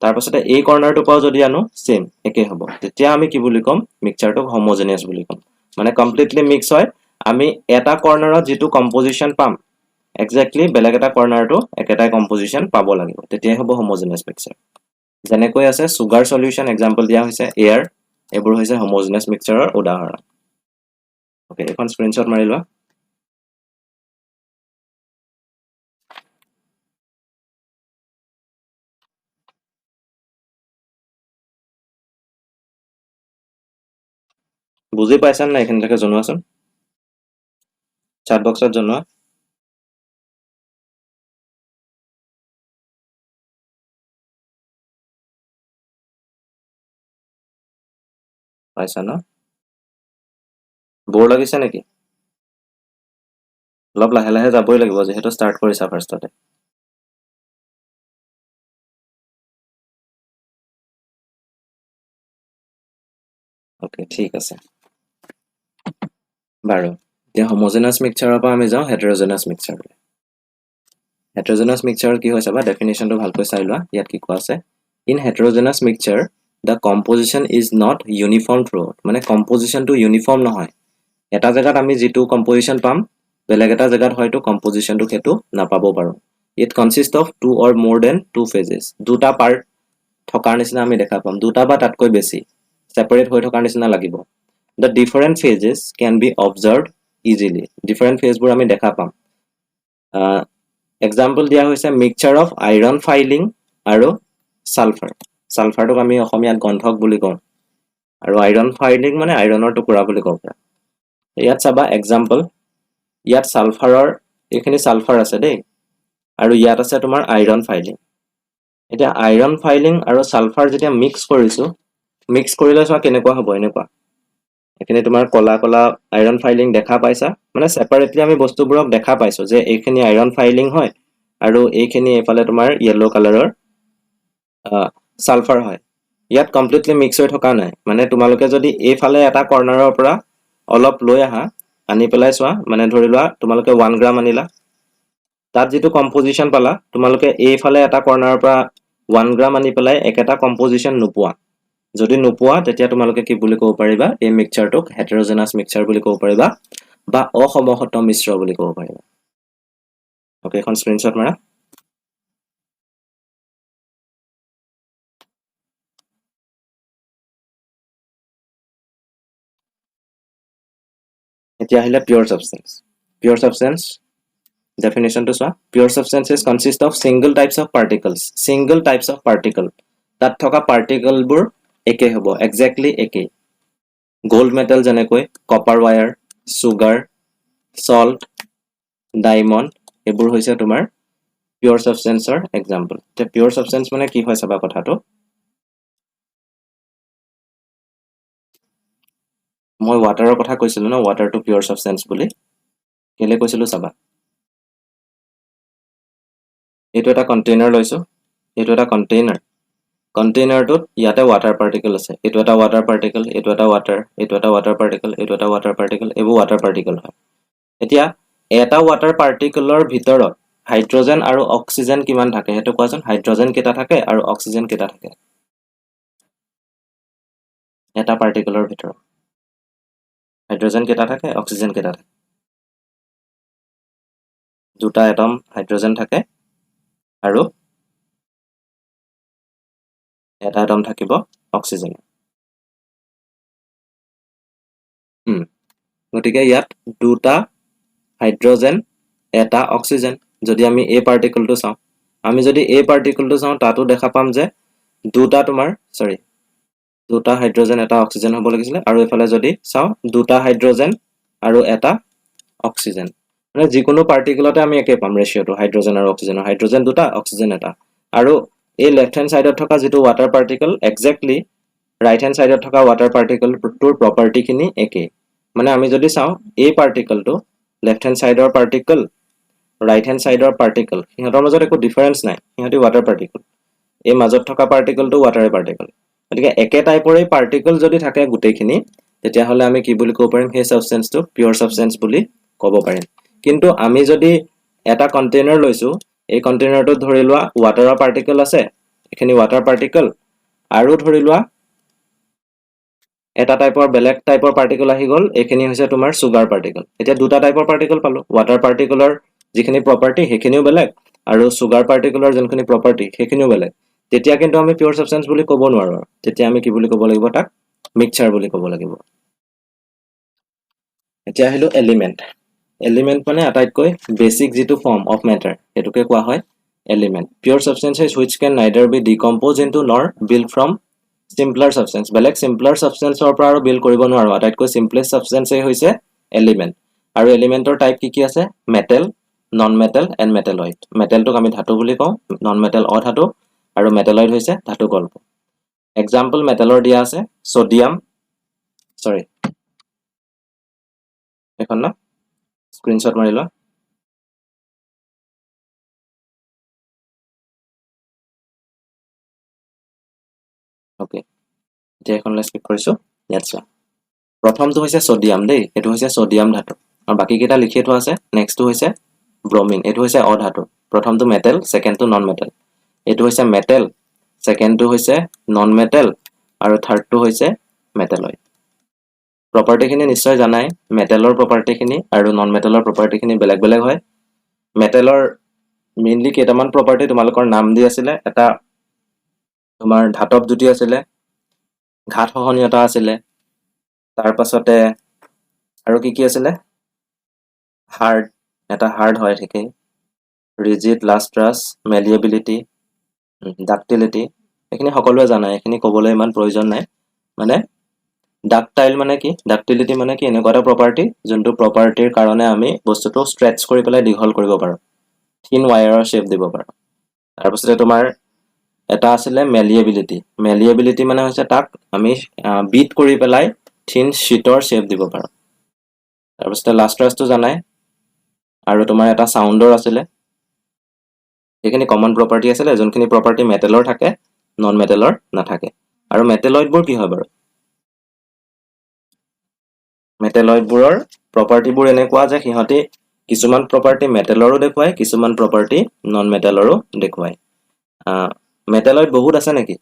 তাৰ পাছতে এই কৰ্নাৰটো পাও যদি আনো সেম একে হ'ব তেতিয়া আমি কি বুলি কম মিক্সচাৰটো হোমোজেনিয়াছ বুলি কম মানে কমপ্লিটলি মিক্স হয় আমি এটা কৰ্নাৰত যেটো কম্পোজিশন পাম এক্স্যাক্টলি বেলেগ এটা কৰ্নাৰটো একেটাই কম্পোজিশন পাব লাগিব তেতিয়া হ'ব হোমোজেনিয়াছ মিক্সচাৰ যেনেকৈ আছে সুগাৰ সলিউশন এক্সাম্পল দিয়া হৈছে এয়াৰ এবোৰ হৈছে হোমোজেনিয়াছ মিক্সচাৰৰ উদাহৰণ ওকে এখন স্ক্ৰিনশ্বট মাৰি লোৱা বুজি পাইছান না এখানলৈকে জনোৱাচোন chat boxত জনোৱা পাইছা না বৰ লাগিছে নেকি অলপ লাহে লাহে যাবই লাগিব যেহেতু ষ্টাৰ্ট কৰিছা ফাৰ্ষ্টতে ওকে ঠিক আছে বাৰু এতিয়া হোমোজেনাছ মিক্সচাৰৰ পৰা আমি যাওঁ হেটেৰোজেনাছ মিক্সচাৰলৈ হেটেৰোজেনাছ মিক্সচাৰ কি হয় চাবা ডেফিনেশ্যনটো ভালকৈ চাই লোৱা ইয়াত কি কোৱা আছে in heterogeneous mixture the composition is not uniform throughout মানে কম্পোজিশনটো ইউনিফৰ্ম নহয় এটা জায়গাত আমি যেটো কম্পোজিশন পাম বেলেগ এটা জায়গাত হয়তো কম্পোজিশনটো হেতু নাপাব পাৰো it consists of two or more than two phases দুটা পাৰ্ট থকাৰ নিচিনা আমি দেখা পাম দুটা বা তাতকৈ বেছি সেপাৰেট হৈ থকাৰ নিচিনা লাগিব the different phases can be observed easily different phase বোৰ আমি দেখা পাম example দিয়া হৈছে mixture of iron filing আৰু sulfur সালফাৰটোক আমি অসমীয়াত গন্ধক বুলি কওঁ আৰু আইৰন ফাইলিং মানে আইৰনৰ টুকুৰা বুলি কওঁ ইয়াত চাবা এক্সাম্পল ইয়াত সালফাৰৰ এখিনি সালফাৰ আছে দেই আৰু ইয়াত আছে তোমাৰ আইৰন ফাইলিং এটা আইৰন ফাইলিং আৰু সালফাৰ যেতিয়া মিক্স কৰিছো মিক্স কৰিলে চোৱা কেনেকুৱা হ'ব এনেকুৱা এখিনি তোমাৰ কলা কলা আইৰন ফাইলিং দেখা পাইছা মানে সেপাৰেটলি আমি বস্তুবোৰক দেখা পাইছো যে এইখিনি আইৰন ফাইলিং হয় আৰু এইখিনি এফালে তোমাৰ ইয়েলো কালাৰৰ সালফাৰ হয় ইয়াত কমপ্লিটলি মিক্স হৈ থকা নাই মানে তোমালোকে যদি এইফালে এটা কৰ্নাৰৰ পৰা অলপ লৈ আহা আনি পেলাই চোৱা মানে ধৰি লোৱা তোমালোকে 1 গ্ৰাম আনিলা তাত যেটো কম্পোজিশন পালা তোমালোকে এইফালে এটা কৰ্নাৰৰ পৰা 1 গ্ৰাম আনি পেলাই একেটা কম্পোজিশন নোপোৱা যদি নোপোৱা তেতিয়া তোমালোকে কি বুলি ক'ব পাৰিবা এই মিক্সচাৰটোক হেটেৰোজেনাছ মিক্সচাৰ বুলি ক'ব পাৰিবা বা অসমহত মিশ্ৰ বুলি ক'ব পাৰিবা ওকে এখন স্ক্ৰিনশ্বট মাৰা এতিয়া আহিলে pure substance definition to swa pure substances consist of single types of particle that thoka particle bur eke hobo exactly eke gold metal janekoi copper wire sugar salt diamond ebur hoise tomar pure substance or example te pure substance mane ki hoy saba kotha to moi water er kotha koisilu na water to pure substance boli kele koisilu saba এটো এটা container লৈছো এটো এটা কন্টেইনাৰটোত ইয়াতে water particle আছে এটো এটা water particle এটো এটা ওয়াটাৰ এটো এটা ওয়াটাৰ পাৰ্টিকল এটো এটা ওয়াটাৰ পাৰ্টিকল এবোৰ ওয়াটাৰ পাৰ্টিকল হয় এতিয়া এটা ওয়াটাৰ পাৰ্টিকলৰ ভিতৰত হাইড্ৰোজেন আৰু অক্সিজেন কিমান থাকে হেতু কোৱাচোন হাইড্ৰোজেন কেটা থাকে আৰু অক্সিজেন কেটা থাকে এটা পাৰ্টিকলৰ ভিতৰত হাইড্ৰোজেন কেটা থাকে অক্সিজেন কেটা থাকে দুটা এটম হাইড্ৰোজেন থাকে আৰু এটা এটম থাকিব অক্সিজেন গতিকে ইয়াত দুটা হাইড্ৰোজেন এটা অক্সিজেন যদি আমি এই পাৰ্টিকলটো চাও আমি যদি এই পাৰ্টিকলটো চাও তাতো দেখা পাম যে দুটা হাইড্ৰোজেন এটা অক্সিজেন হ'ব লাগিছিল আৰু এফালে যদি চাও দুটা হাইড্ৰোজেন আৰু এটা অক্সিজেন মানে যিকোনো পাৰ্টিকলতে আমি একে পাম ৰেশিওটো হাইড্ৰোজেন আৰু অক্সিজেনৰ হাইড্ৰোজেন দুটা অক্সিজেন এটা আৰু এই লেফট হ্যান্ড সাইডত থকা যেটো water particle exactly right hand সাইডত থকা ওয়াটাৰ পাৰ্টিকল টুৰ প্ৰপাৰ্টি খিনি একে মানে আমি যদি চাও এই পাৰ্টিকলটো লেফট হ্যান্ড সাইডৰ পাৰ্টিকল ৰাইট হ্যান্ড সাইডৰ পাৰ্টিকল হিহঁতৰ মাজত একো ডিফাৰেন্স নাই হিহঁতি ওয়াটাৰ পাৰ্টিকল এই মাজত থকা পাৰ্টিকলটো ওয়াটাৰ পাৰ্টিকল গতিকে একে টাইপৰে পাৰ্টিকল যদি থাকে গুটেখিনি তেতিয়া হলে আমি কি বুলি ক'ব পাৰিম হে সাবস্টেন্সটো পিওৰ সাবস্টেন্স বুলি ক'ব পাৰিম কিন্তু আমি যদি এটা কন্টেইনাৰ লৈছো এই কন্টেইনাৰটো ধৰি লোৱা ওয়াটাৰৰ পাৰ্টিকল আছে এখিনি ওয়াটাৰ পাৰ্টিকল আৰু ধৰি লোৱা এটা টাইপৰ বেলেগ টাইপৰ পাৰ্টিকল আহি গল এখিনি হৈছে তোমাৰ সুগাৰ পাৰ্টিকল এতিয়া দুটা টাইপৰ পাৰ্টিকল পালো ওয়াটাৰ পাৰ্টিকলৰ যিখিনি প্ৰপাৰ্টি হেখিনিও বেলেগ আৰু সুগাৰ পাৰ্টিকলৰ যোনখিনি প্ৰপাৰ্টি হেখিনিও বেলেগ তেতিয়া কিন্তু আমি পিওৰ সাবস্টেন্স বুলি ক'ব নোৱাৰো তেতিয়া আমি কি বুলি ক'ব লাগিব তাক মিক্সচাৰ বুলি ক'ব লাগিব এতিয়া আহিলো এলিমেন্ট এলিমেন্ট মানে আটাইতকৈ বেসিক যেটো ফৰ্ম অফ ম্যাটাৰ এটোকে কোৱা হয় element pure substances which can neither be decomposed into nor built from simpler substance বেলেগ simpler substanceৰ পৰা আৰু বিল কৰিব নোৱাৰো আটাইতকৈ simplest substance হৈছে এলিমেন্ট আৰু এলিমেন্টৰ টাইপ কি কি আছে মেটেল নন মেটেল এণ্ড মেটেলয়েড মেটেলটোক আমি ধাতু বুলি কওঁ নন মেটেল অধাতু আৰু মেটেলয়েড হৈছে ধাতু কল্প এক্সাম্পল মেটেলৰ দিয়া আছে সোডিয়াম সৰি এখন না স্ক্ৰিনশ্বট মাৰি লোৱা ওকে এতিয়া এখনলৈ স্কিপ কৰিছো ইয়াত চোৱা প্ৰথমটো হৈছে সোডিয়াম দেই এটো হৈছে সোডিয়াম ধাতু আৰু বাকি কেইটা লিখি থোৱা আছে নেক্সটটো হৈছে ব্ৰোমিন এটো হৈছে অধাতু প্ৰথমটো মেটেল সেকেন্ডটো নন মেটেল এটো হৈছে মেটেল সেকেন্ডটো হৈছে নন মেটেল আৰু থাৰ্ডটো হৈছে মেটেলয়েড প্ৰপাৰ্টিখিনি নিশ্চয় জানাই মেটেলৰ প্ৰপাৰ্টিখিনি আৰু নন মেটেলৰ প্ৰপাৰ্টিখিনি বেলেগ বেলেগ হয় মেটেলৰ মেইনলি কেইটামান প্ৰপাৰ্টি তোমালোকৰ নাম দি আছিলে এটা তোমাৰ ধাতব জুতি আছিলে ঘাত সহনীয়তা আছিলে তাৰ পাছতে আৰু কি কি আছিলে হাৰ্ড এটা হাৰ্ড হয় ঠিকই ৰিজিড লাষ্ট্ৰাছ মেলিয়েবিলিটি ডাক্টিলিটি এখিনি সকলোৱে জানে এখিনি ক'বলৈ ইমান প্ৰয়োজন নাই মানে ডাক্টাইল মানে কি ডাক্টিলিটি মানে কি এনেকুৱা এটা প্ৰপাৰ্টি যোনটো প্ৰপাৰ্টিৰ কাৰণে আমি বস্তুটো ষ্ট্ৰেচ কৰি পেলাই দীঘল কৰিব পাৰো থিন ওয়্যাৰৰ শেপ দিব পাৰো তাৰ পাছতে তোমাৰ এটা আছিলে মেলিয়েবিলিটি মানে হৈছে তাক আমি বিট কৰি পেলাই থিন শীটৰ শেপ দিব পাৰো তাৰ পাছতে লাষ্ট্ৰাছটো জানাই আৰু তোমাৰ এটা সাউন্ডৰ আছিলে এখিনি কমন প্ৰপাৰ্টি আছিলে যোনখিনি প্ৰপাৰ্টি মেটেলৰ থাকে নন মেটেলৰ নাথাকে আৰু মেটেলয়েডবোৰ কি হয় বাৰু মেটেলয়েডবোৰৰ প্ৰপাৰ্টিবোৰ এনেকুৱা যে সিহঁতি কিছুমান প্ৰপাৰ্টি মেটেলৰো দেখুৱায় কিছুমান প্ৰপাৰ্টি নন মেটেলৰো দেখুৱায় মেটেলয়েড বহুত আছে নেকি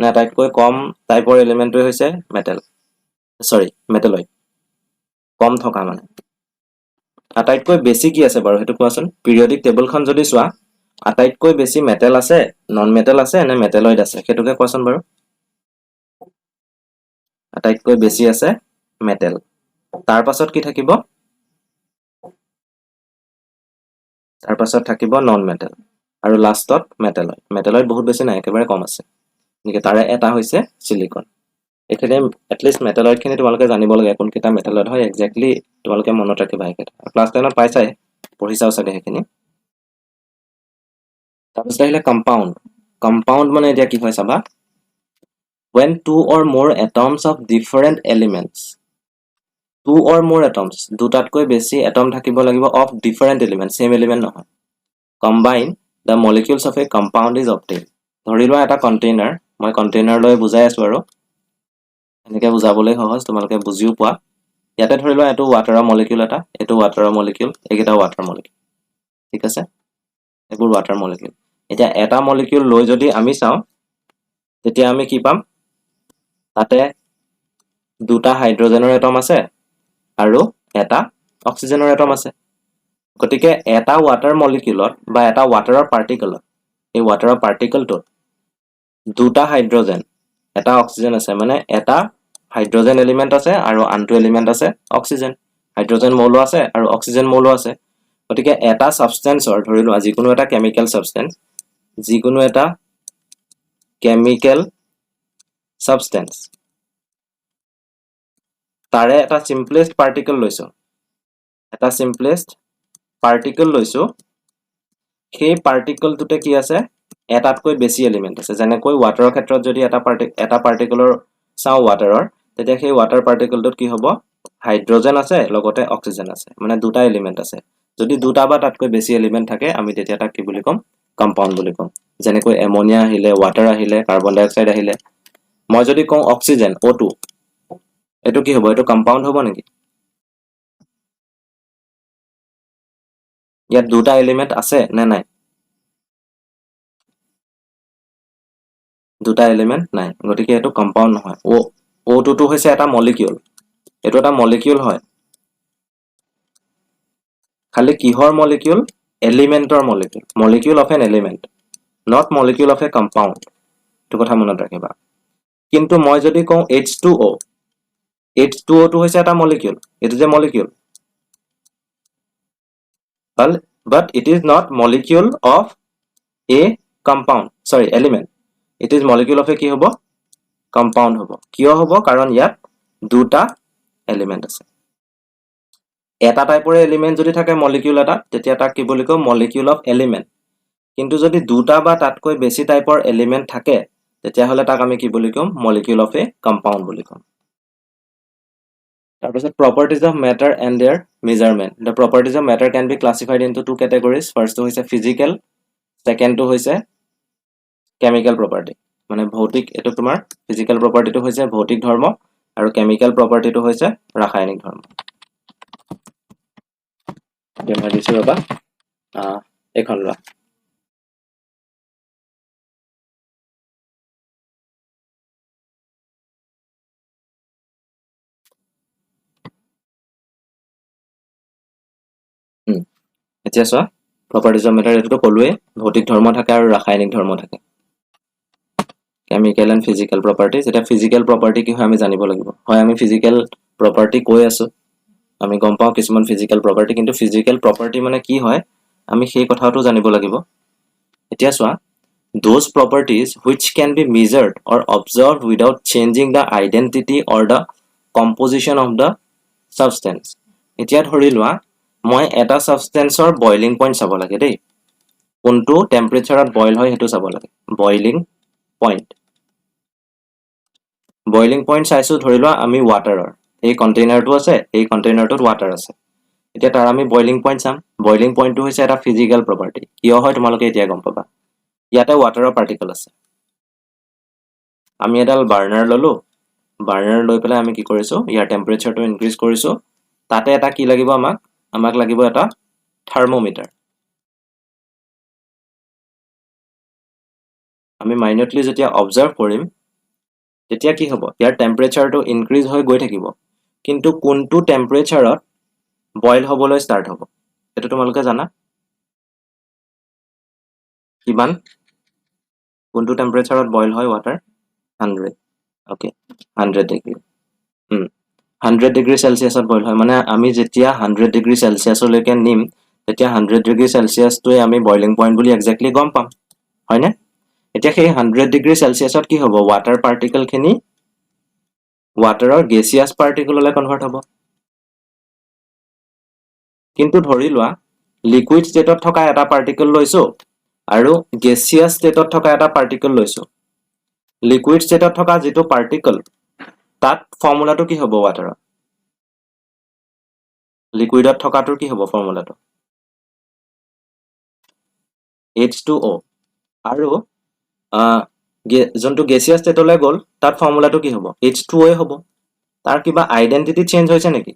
না আটাইতকৈ কম টাইপৰ এলিমেন্টটো হৈছে মেটেল সৰি মেটেলয়েড কম থকা মানে আটাইতকৈ বেছি কি আছে বাৰু হেতু কোৱাচোন পিৰিয়ডিক টেবুলখন যদি চোৱা আটাইতকৈ বেছি মেটেল আছে নন মেটেল আছে নে মেটেলয়েড আছে হেতুকে কোৱাচোন বাৰু আটাইতকৈ বেছি আছে মেটেল তাৰ পাছত কি থাকিব তাৰ পাছত থাকিব নন মেটেল আৰু লাষ্টত মেটেলয়েড বহুত বেছি নাই একেবাৰে কম আছে নিকে তাৰে এটা হৈছে সিলিকন এখানে এটলিষ্ট মেটেলয়েড খিনি তোমালোকে জানিব লাগে কোন কিটা মেটেলয়েড হয় এক্স্যাক্টলি তোমালোকে মনত ৰাখিবা একেটা ক্লাস 10 ত পাইছাই পঢ়িছাও চাগে হেখিনি তাৰপিছত আহিলে কম্পাউণ্ড মানে এতিয়া কি হয় চাবা when two or more atoms of different elements two or more atoms দুটাতকৈ বেছি এটম থাকিব লাগিব of different elements same element নহয় combine the molecules of a compound is obtained ধৰি লোৱা এটা কন্টেইনাৰ মই কন্টেইনাৰ লৈ বুজাই আছো আৰু এনেকৈ বুজাবলৈ সহজ তোমালোকে বুজিও পোৱা ইয়াতে ধৰি লোৱা এটো ওয়াটাৰৰ মলিকিউল এটা এটো ওয়াটাৰৰ মলিকিউল একেটা ওয়াটাৰ মলিকিউল ঠিক আছে এবোৰ ওয়াটাৰ মলিকিউল এতিয়া এটা মলিকিউল লৈ যদি আমি চাও তেতিয়া আমি কি পাম তাতে দুটা হাইড্ৰোজেনৰ এটম আছে আৰু এটা অক্সিজেনৰ এটম আছে গতিকে এটা ওয়াটাৰ মলিকিউলত বা এটা ওয়াটাৰৰ পাৰ্টিকলত এই ওয়াটাৰৰ পাৰ্টিকলটোত দুটা হাইড্ৰোজেন এটা অক্সিজেন আছে মানে এটা হাইড্ৰোজেন এলিমেন্ট আছে আৰু আনটো এলিমেন্ট আছে অক্সিজেন হাইড্ৰোজেন মৌল আছে আৰু অক্সিজেন মৌল আছে গতিকে এটা সাবস্টেন্সৰ ধৰি লোৱা যিকোনো এটা কেমিক্যাল সাবস্টেন্স যিকোনো এটা কেমিক্যাল সাবস্টেন্স তাৰে এটা সিম্পলেস্ট পাৰ্টিকল লৈছো সেই পাৰ্টিকলটোতে কি আছে এটাতকৈ বেছি এলিমেন্ট আছে যেনেকৈ ওয়াটাৰৰ ক্ষেত্ৰত যদি এটা পাৰ্টিকলৰ চাও ওয়াটাৰৰ তেতিয়া সেই ওয়াটাৰ পাৰ্টিকলটোত কি হ'ব হাইড্ৰোজেন আছে লগতে অক্সিজেন আছে মানে দুটা এলিমেন্ট আছে যদি দুটা বা তাতকৈ বেছি এলিমেন্ট থাকে আমি তেতিয়া তাক কি বুলি কম কম্পাউণ্ড বুলি কম যেনেকৈ এমোনিয়া আহিলে ওয়াটাৰ আহিলে কাৰ্বন ডাই অক্সাইড আহিলে মই যদি কওঁ অক্সিজেন O2 এটো কি হ'ব এটো কম্পাউণ্ড হ'ব নেকি ইয়াত দুটা এলিমেন্ট আছে নে নাই দুটা এলিমেন্ট নাই গতিকে এটো কম্পাউন্ড নহয় O2 টো হৈছে এটা মলিকিউল এটো এটা মলিকিউল হয় খালি কিহৰ মলিকিউল এলিমেন্টৰ molecule molecule of an element not molecule of a compound to কথা মনত ৰাখিবা কিন্তু মই যদি কওঁ H2O H2O টো হৈছে এটা molecule it is a molecule but it is not molecule of a compound sorry element it is molecule of a কি হ'ব compound হ'ব কিয় হ'ব কাৰণ ইয়াত দুটা এলিমেন্ট আছে এটা টাইপৰ এলিমেন্ট যদি থাকে মলিকিউল এটা তেতিয়া তাক কি বুলি কওঁ মলিকিউল অফ এলিমেন্ট কিন্তু যদি দুটা বা তাতকৈ বেছি টাইপৰ এলিমেন্ট থাকে তেতিয়া হলে তাক আমি কি বুলি কম মলিকিউল অফ এ কম্পাউন্ড বুলি কম তাৰপিছত properties of matter and their measurement the properties of matter can be classified into two categories first to হৈছে physical second to হৈছে chemical property মানে ভৌতিক এটো তোমাৰ physical property to হৈছে ভৌতিক ধৰ্ম আৰু chemical property to হৈছে ৰাসায়নিক ধৰ্ম মই দিছো বাবা এখন লোৱা এতিয়া চোৱা properties of matter এটো কলোৱে ভৌতিক ধৰ্ম থাকে আৰু ৰাসায়নিক ধৰ্ম থাকে chemical and physical properties এটা physical property কি হয় আমি জানিব লাগিব হয় আমি physical property কৈ আছো আমি গম পাও কিছুমান physical property কিন্তু physical property মানে কি হয় আমি সেই কথাটো জানিব লাগিব এতিয়া চোৱা those properties which can be measured or observed without changing the identity or the composition of the substance এতিয়া ধৰি লোৱা মই এটা সাবস্টেন্সৰ বয়লিং পইণ্ট চাব লাগে দেই কোনটো টেম্পাৰেচাৰত বয়ল হয় হেতু চাব লাগে বয়লিং পইণ্ট চাইছো ধৰি লোৱা আমি ওৱাটাৰৰ এই কন্টেইনাৰটো আছে এই কন্টেইনাৰটোত ওৱাটাৰ আছে এতিয়া তাৰ আমি বয়লিং পইণ্ট চাম বয়লিং পইণ্টটো হৈছে এটা ফিজিক্যাল প্ৰপাৰ্টি কিয় হয় তোমালোকে এতিয়া গম পাবা ইয়াতে ওৱাটাৰৰ পাৰ্টিকল আছে আমি এডাল বাৰ্নাৰ ললো বাৰ্নাৰ লৈ পেলাই আমি কি কৰিছো ইয়াৰ টেম্পাৰেচাৰটো ইনক্ৰিজ কৰিছো তাতে এটা কি লাগিব আমাক লাগিব এটা থাৰ্মোমিটাৰ আমি মাইনটলি যেতিয়া অবজাৰ্ভ কৰিম তেতিয়া কি হ'ব ইয়াৰ টেম্পাৰেচাৰটো ইনক্ৰিজ হৈ গৈ থাকিব কিন্তু কোনটো টেম্পাৰেচাৰত বয়ল হ'বলৈ ষ্টাৰ্ট হ'ব এটো তোমালোকে জানা কিমান কোনটো টেম্পাৰেচাৰত বয়ল হয় ওৱাটাৰ 100 ওকে 100 ডিগ্ৰী 100 ডিগ্ৰী সেলসিয়াছত বয়ল হয় মানে আমি যেতিয়া 100 ডিগ্ৰী সেলসিয়াছলৈকে নিম তেতিয়া 100 ডিগ্ৰী সেলসিয়াছটোই আমি বয়লিং পইণ্ট বুলি এক্স্যাক্টলি গম পাম হয়নে এতিয়া সেই 100 ডিগ্ৰী সেলসিয়াছত কি হ'ব ওৱাটাৰ পাৰ্টিকল খিনি ওৱাটাৰৰ গেছিয়াছ পাৰ্টিকললৈ কনভাৰ্ট হ'ব কিন্তু ধৰি লোৱা লিকুইড ষ্টেটত থকা এটা পাৰ্টিকল লৈছো আৰু গেছিয়াছ ষ্টেটত থকা এটা পাৰ্টিকল লৈছো লিকুইড ষ্টেটত থকা যেটো পাৰ্টিকল তাত ফৰ্মুলাটো কি হ'ব ওৱাটাৰৰ লিকুইডত থকাটোৰ কি হ'ব ফৰ্মুলাটো H2O আৰু যোনটো গেছিয়াছ ষ্টেটলৈ গ'ল তাত ফৰ্মুলাটো কি হ'ব H2O হ'ব তাৰ কিবা আইডেন্টিটি চেঞ্জ হৈছে নেকি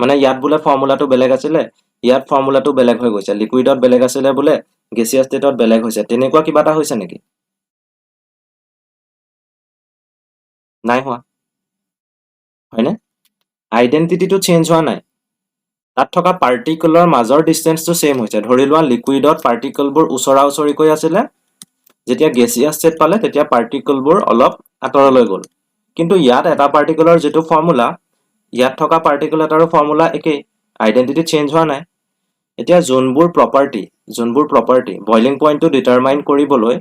মানে ইয়াত বুলে ফৰ্মুলাটো বেলেগ আছিল ইয়াত ফৰ্মুলাটো বেলেগ হৈ গৈছে লিকুইডত বেলেগ আছিল বুলে গেছিয়াছ ষ্টেটত বেলেগ হৈছে তেনেকুৱা কিবা এটা হৈছে নেকি নাই হোৱা হয়নে আইডেন্টিটিটো চেঞ্জ হোৱা নাই তাত থকা পাৰ্টিকলৰ মাজৰ ডিসটেন্সটো সেম হৈছে ধৰি লোৱা লিকুইডত পাৰ্টিকলবোৰ উছৰা উছৰিকৈ আছিল যেতিয়া গেছিয়াছ ষ্টেট পালে তেতিয়া পাৰ্টিকলবোৰ অলপ আতৰলৈ গ'ল কিন্তু ইয়াত এটা পাৰ্টিকলৰ যেটো ফৰ্মুলা ইয়াত থকা পাৰ্টিকল এটাৰো ফৰ্মুলা একেই আইডেন্টিটি চেঞ্জ হোৱা নাই এতিয়া যোনবোৰ প্ৰপাৰ্টি বয়লিং পইণ্টটো ডিটাৰমাইন কৰিবলৈ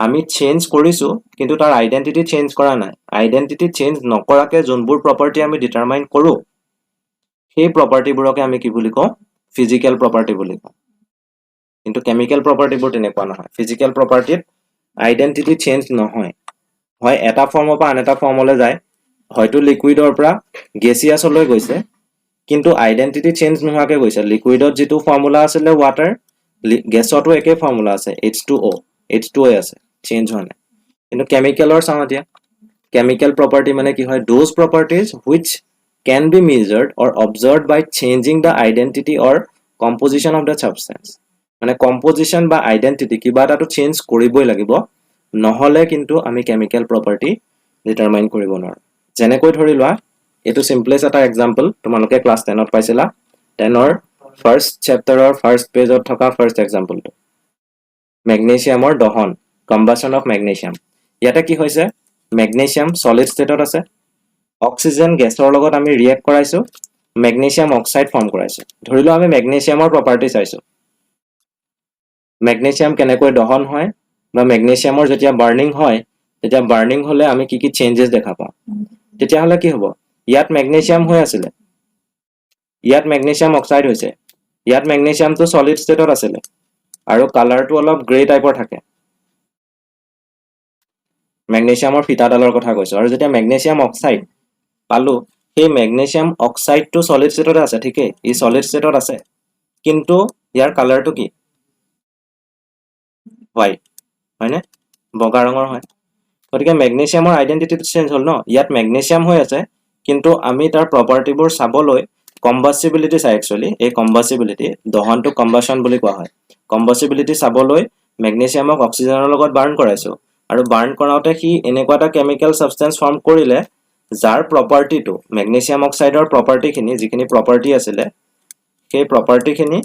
আমি চেঞ্জ কৰিছো কিন্তু তাৰ আইডেন্টিটি চেঞ্জ কৰা নাই আইডেন্টিটি চেঞ্জ নকৰাকে যোনবোৰ প্ৰপাৰ্টি আমি ডিটাৰমাইন কৰো সেই প্ৰপাৰ্টিবোৰকে আমি কি বুলি কওঁ ফিজিক্যাল প্ৰপাৰ্টি বুলি কওঁ কিন্তু কেমিক্যাল প্ৰপাৰ্টিবোৰ তেনেকুৱা নহয় ফিজিক্যাল প্ৰপাৰ্টিত আইডেন্টিটি চেঞ্জ নহয় হয় এটা ফৰ্মৰ পৰা আন এটা ফৰ্মলৈ যায় হয়তো লিকুইডৰ পৰা গেছিয়াছলৈ গৈছে কিন্তু আইডেন্টিটি চেঞ্জ নোহোৱাকে গৈছে লিকুইডত যেটো ফৰ্মুলা আছিল ওৱাটাৰ গেছতো একে ফৰ্মুলা আছে H2O আছে চেঞ্জ হোৱা নাই কিন্তু কেমিক্যালৰ চাওঁতিয়া chemical property মানে কি হয় those properties which can be measured or observed by changing the identity or composition of the substance মানে composition বা identity কিবা এটাটো চেঞ্জ কৰিবই লাগিব নহলে কিন্তু আমি কেমিক্যাল প্ৰপাৰ্টি ডিটাৰমাইন কৰিব নোৱাৰো যেনেকৈ ধৰি লোৱা এটো সিম্পলেষ্ট এটা এক্সাম্পল তোমালোকে ক্লাস 10 ত পাইছিলা 10 ৰ ফাৰ্স্ট চেপ্টাৰৰ ফাৰ্স্ট পেজত থকা ফাৰ্স্ট এক্সাম্পলটো মেগনেছিয়ামৰ দহন কম্বাসন অফ মেগনেছিয়াম ইয়াতে কি হৈছে মেগনেছিয়াম সলিড ষ্টেটত আছে অক্সিজেন গেছৰ লগত আমি ৰিয়েক্ট কৰাইছো মেগনেছিয়াম অক্সাইড ফৰ্ম কৰাইছো ধৰিলো আমি মেগনেছিয়ামৰ প্ৰপাৰ্টি চাইছো মেগনেছিয়াম কেনেকৈ দহন হয় বা মেগনেছিয়ামৰ যেতিয়া বাৰ্নিং হয় তেতিয়া বাৰ্নিং হলে আমি কি চেঞ্জেস দেখা পাওঁ তেতিয়া হলে কি হ'ব ইয়াত মেগনেছিয়াম হৈ আছিল ইয়াত মেগনেছিয়াম অক্সাইড হৈছে ইয়াত মেগনেছিয়ামটো সলিড ষ্টেটত আছিল আৰু কালাৰটো অলপ গ্ৰে টাইপৰ থাকে মেগনেছিয়ামৰ ফিটাডালৰ কথা কৈছো আৰু যেতিয়া মেগনেছিয়াম অক্সাইড পালো সেই মেগনেছিয়াম অক্সাইডটো সলিড ষ্টেটত আছে ঠিকে ই সলিড ষ্টেটত আছে কিন্তু ইয়াৰ কালাৰটো কি হোৱাইট হয়নে বগা ৰঙৰ হয় গতিকে মেগনেছিয়ামৰ আইডেন্টিটিটো চেঞ্জ হল ন ইয়াত মেগনেছিয়াম হৈ আছে কিন্তু আমি তাৰ প্ৰপাৰ্টিবোৰ চাবলৈ কম্বাস্টিবিলিটি চাই একচুয়ালি এই কম্বাস্টিবিলিটি দহনটো কম্বাসন বুলি কোৱা হয় কম্বাস্টিবিলিটি চাবলৈ মেগনেছিয়ামক অক্সিজেনৰ লগত বাৰ্ন কৰাইছো আৰু বাৰ্ন কৰাওতে কি এনেকুৱা এটা কেমিক্যাল সাবস্টেন্স ফৰ্ম কৰিলে যাৰ প্ৰপাৰ্টিটো মেগনেছিয়াম অক্সাইডৰ প্ৰপাৰ্টিখিনি যিখিনি প্ৰপাৰ্টি আছিল সেই প্ৰপাৰ্টিখিনি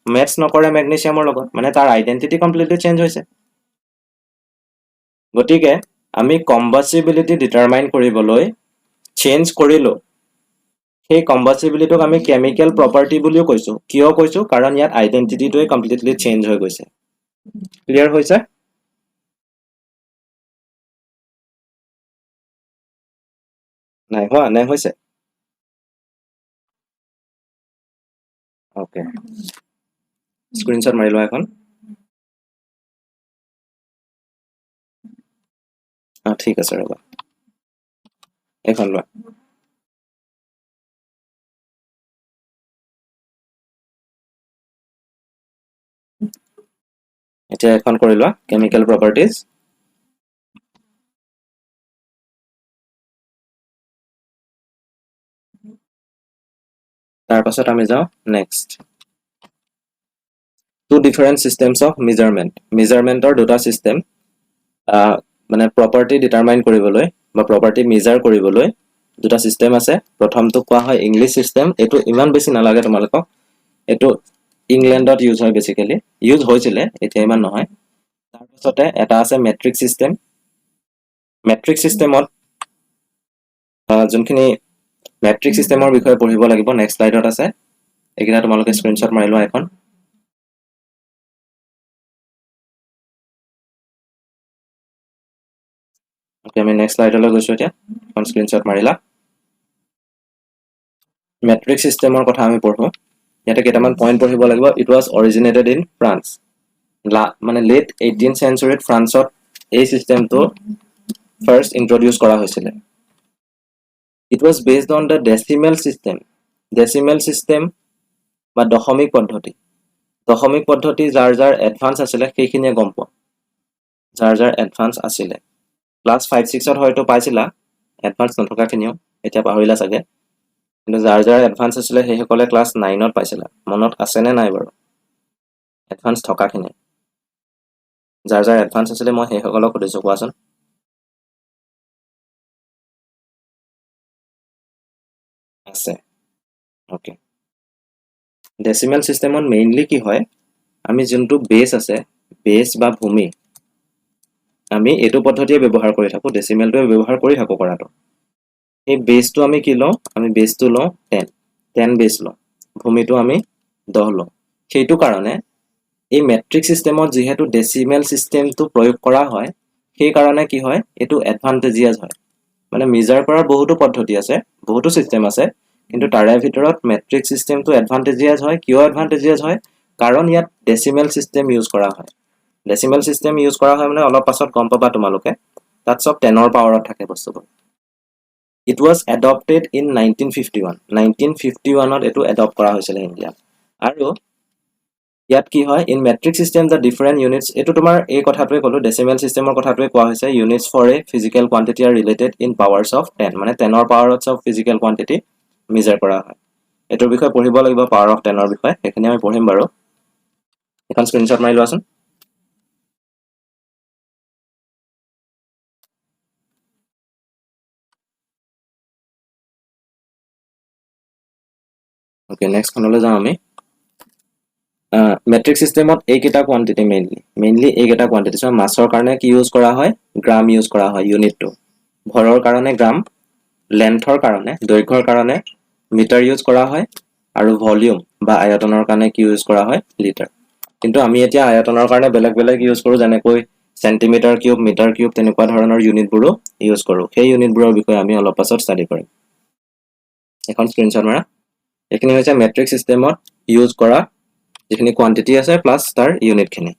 মেটচ নকৰে মেগনেছিয়ামৰ লগত মানে তাৰ আইডেন্টিটি কমপ্লিটলি চেঞ্জ হৈছে গতিকে আমি কম্বাস্টিবিলিটি ডিটাৰমাইন কৰিবলৈ চেঞ্জ কৰিলো সেই কম্বাস্টিবিলিটিক আমি কেমিক্যাল প্ৰপাৰ্টি বুলিও কৈছো কিয় কৈছো কাৰণ ইয়াত আইডেন্টিটিটোৱে কমপ্লিটলি চেঞ্জ হৈ গৈছে ক্লিয়াৰ হৈছে নাই হৈছে ওকে স্ক্ৰিনশ্বট মাৰি লোৱা এখন ঠিক আছে ৰবা এখন লোৱা এতিয়া এখন কৰি লোৱা কেমিক্যাল প্ৰপাৰ্টিজ তাৰ পাছত আমি যাও next two different systems of measurementৰ দুটা system মানে property determine কৰিবলৈ বা property measure কৰিবলৈ দুটা system আছে প্ৰথমটো কোৱা হয় ইংলিশ system এটো ইমান বেছি নালাগে তোমালোকক এটো ইংল্যান্ডত ইউজ হয় বেসিক্যালি ইউজ হৈছিলে এতিয়া ইমান নহয় তাৰ পাছতে এটা আছে মেট্ৰিক সিস্টেমত যোনখিনি মেট্ৰিক সিস্টেমৰ বিষয়ে পঢ়িব লাগিব নেক্সট স্লাইডত আছে একিনা তোমালোকে স্ক্ৰিনশ্বট মাৰি লোৱা এখন ওকে আমি নেক্সট স্লাইডলৈ গৈছো এতিয়া এখন স্ক্ৰিনশ্বট মাৰিলা মেট্ৰিক সিস্টেমৰ কথা আমি পঢ়ো ইয়াতে কেইটামান পইণ্ট পঢ়িব লাগিব it was originated in France মানে লেট 18th centuryত ফ্ৰান্সত এই সিস্টেমটো ফাৰ্স্ট ইন্ট্ৰোডিউস কৰা হৈছিল it was based on the decimal system বা দশমিক পদ্ধতি যাৰ যাৰ এডভান্স আছিল সেইখিনিয়ে গম পোৱা যাৰ এডভান্স আছিল ক্লাস 5-6 ত হয়তো পাইছিলা এডভান্স নথকাখিনিও এতিয়া পাহৰিলা চাগে কিন্তু যাৰ এডভান্স আছিল সেইসকলে ক্লাস 9 ত পাইছিলা মনত আছে নে নাই বাৰু এডভান্স থকাখিনি যাৰ এডভান্স আছিল মই সেইসকলক সুধিছো কোৱাচোন আছে ওকে ডেসিমেল সিস্টেমত মেইনলি কি হয় আমি যোনটো বেস আছে বেস বা ভূমি আমি এটো পদ্ধতিয়ে ব্যৱহাৰ কৰি থাকো ডেসিমেলটো ব্যৱহাৰ কৰি থাকো কৰাটো এই বেসটো আমি কি লওঁ আমি বেসটো লওঁ 10 বেস লওঁ ভূমিটো আমি 10 লওঁ সেইটো কাৰণে এই মেট্ৰিক সিস্টেমত যেহেতু ডেসিমেল সিস্টেমটো প্ৰয়োগ কৰা হয় সেই কাৰণে কি হয় এটো এডভান্টেজিয়াস হয় মানে মেজাৰ কৰাৰ বহুতো পদ্ধতি আছে বহুতো সিস্টেম আছে কিন্তু তাৰে ভিতৰত মেট্ৰিক সিস্টেমটো এডভান্টেজিয়াস হয় কিয় এডভান্টেজিয়াস হয় কাৰণ ইয়াত ডেসিমেল সিস্টেম ইউজ কৰা হয় ডেসিমেল সিস্টেম ইউজ কৰা হয় মানে অলপ পাছত গম পাবা তোমালোকে তাত সব 10 ৰ পাৱাৰত থাকে বস্তুবোৰ It was adopted in 1951 ত এটো এডপ্ট কৰা হৈছিল ইণ্ডিয়াত আৰু ইয়াত কি হয় in metric system the different units এটো তোমাৰ এই কথাটোৱে কলো ডেসিমেল সিস্টেমৰ কথাটোৱে কোৱা হৈছে units for a physical quantity are related in powers of 10 মানে 10 ৰ পাৱাৰত অফ ফিজিক্যাল কোয়ান্টিটি মেজাৰ কৰা হয় এটোৰ বিষয়ে পঢ়িব লাগিব পাৱাৰ অফ 10 ৰ বিষয়ে এখিনি আমি পঢ়িম বাৰু এখন স্ক্ৰিনশ্বট মাৰি লোৱাচোন ওকে নেক্সট খনলৈ যাওঁ আমি মেট্ৰিক সিস্টেমত এইকেইটা কোৱান্টিটি মেইনলি এইকেইটা কোৱান্টিটি সব মাছৰ কাৰণে কি ইউজ কৰা হয় গ্ৰাম ইউজ কৰা হয় ইউনিটটো ভৰৰ কাৰণে গ্ৰাম লেন্থৰ কাৰণে দৈৰ্ঘ্যৰ কাৰণে মিটাৰ ইউজ কৰা হয় আৰু ভলিউম বা আয়তনৰ কাৰণে কি ইউজ কৰা হয় লিটাৰ কিন্তু আমি এতিয়া আয়তনৰ কাৰণে বেলেগ ইউজ কৰো যেনেকৈ সেন্টিমিটাৰ কিউব মিটাৰ কিউব তেনেকুৱা ধৰণৰ ইউনিটবোৰো ইউজ কৰো সেই ইউনিটবোৰৰ বিষয়ে আমি অলপ পাছত ষ্টাডি কৰিম এখন স্ক্ৰিনশ্বট মাৰা এখিনি হৈছে মেট্ৰিক সিস্টেমত ইউজ কৰা যিখিনি কোৱান্টিটি আছে প্লাস তাৰ ইউনিটখিনি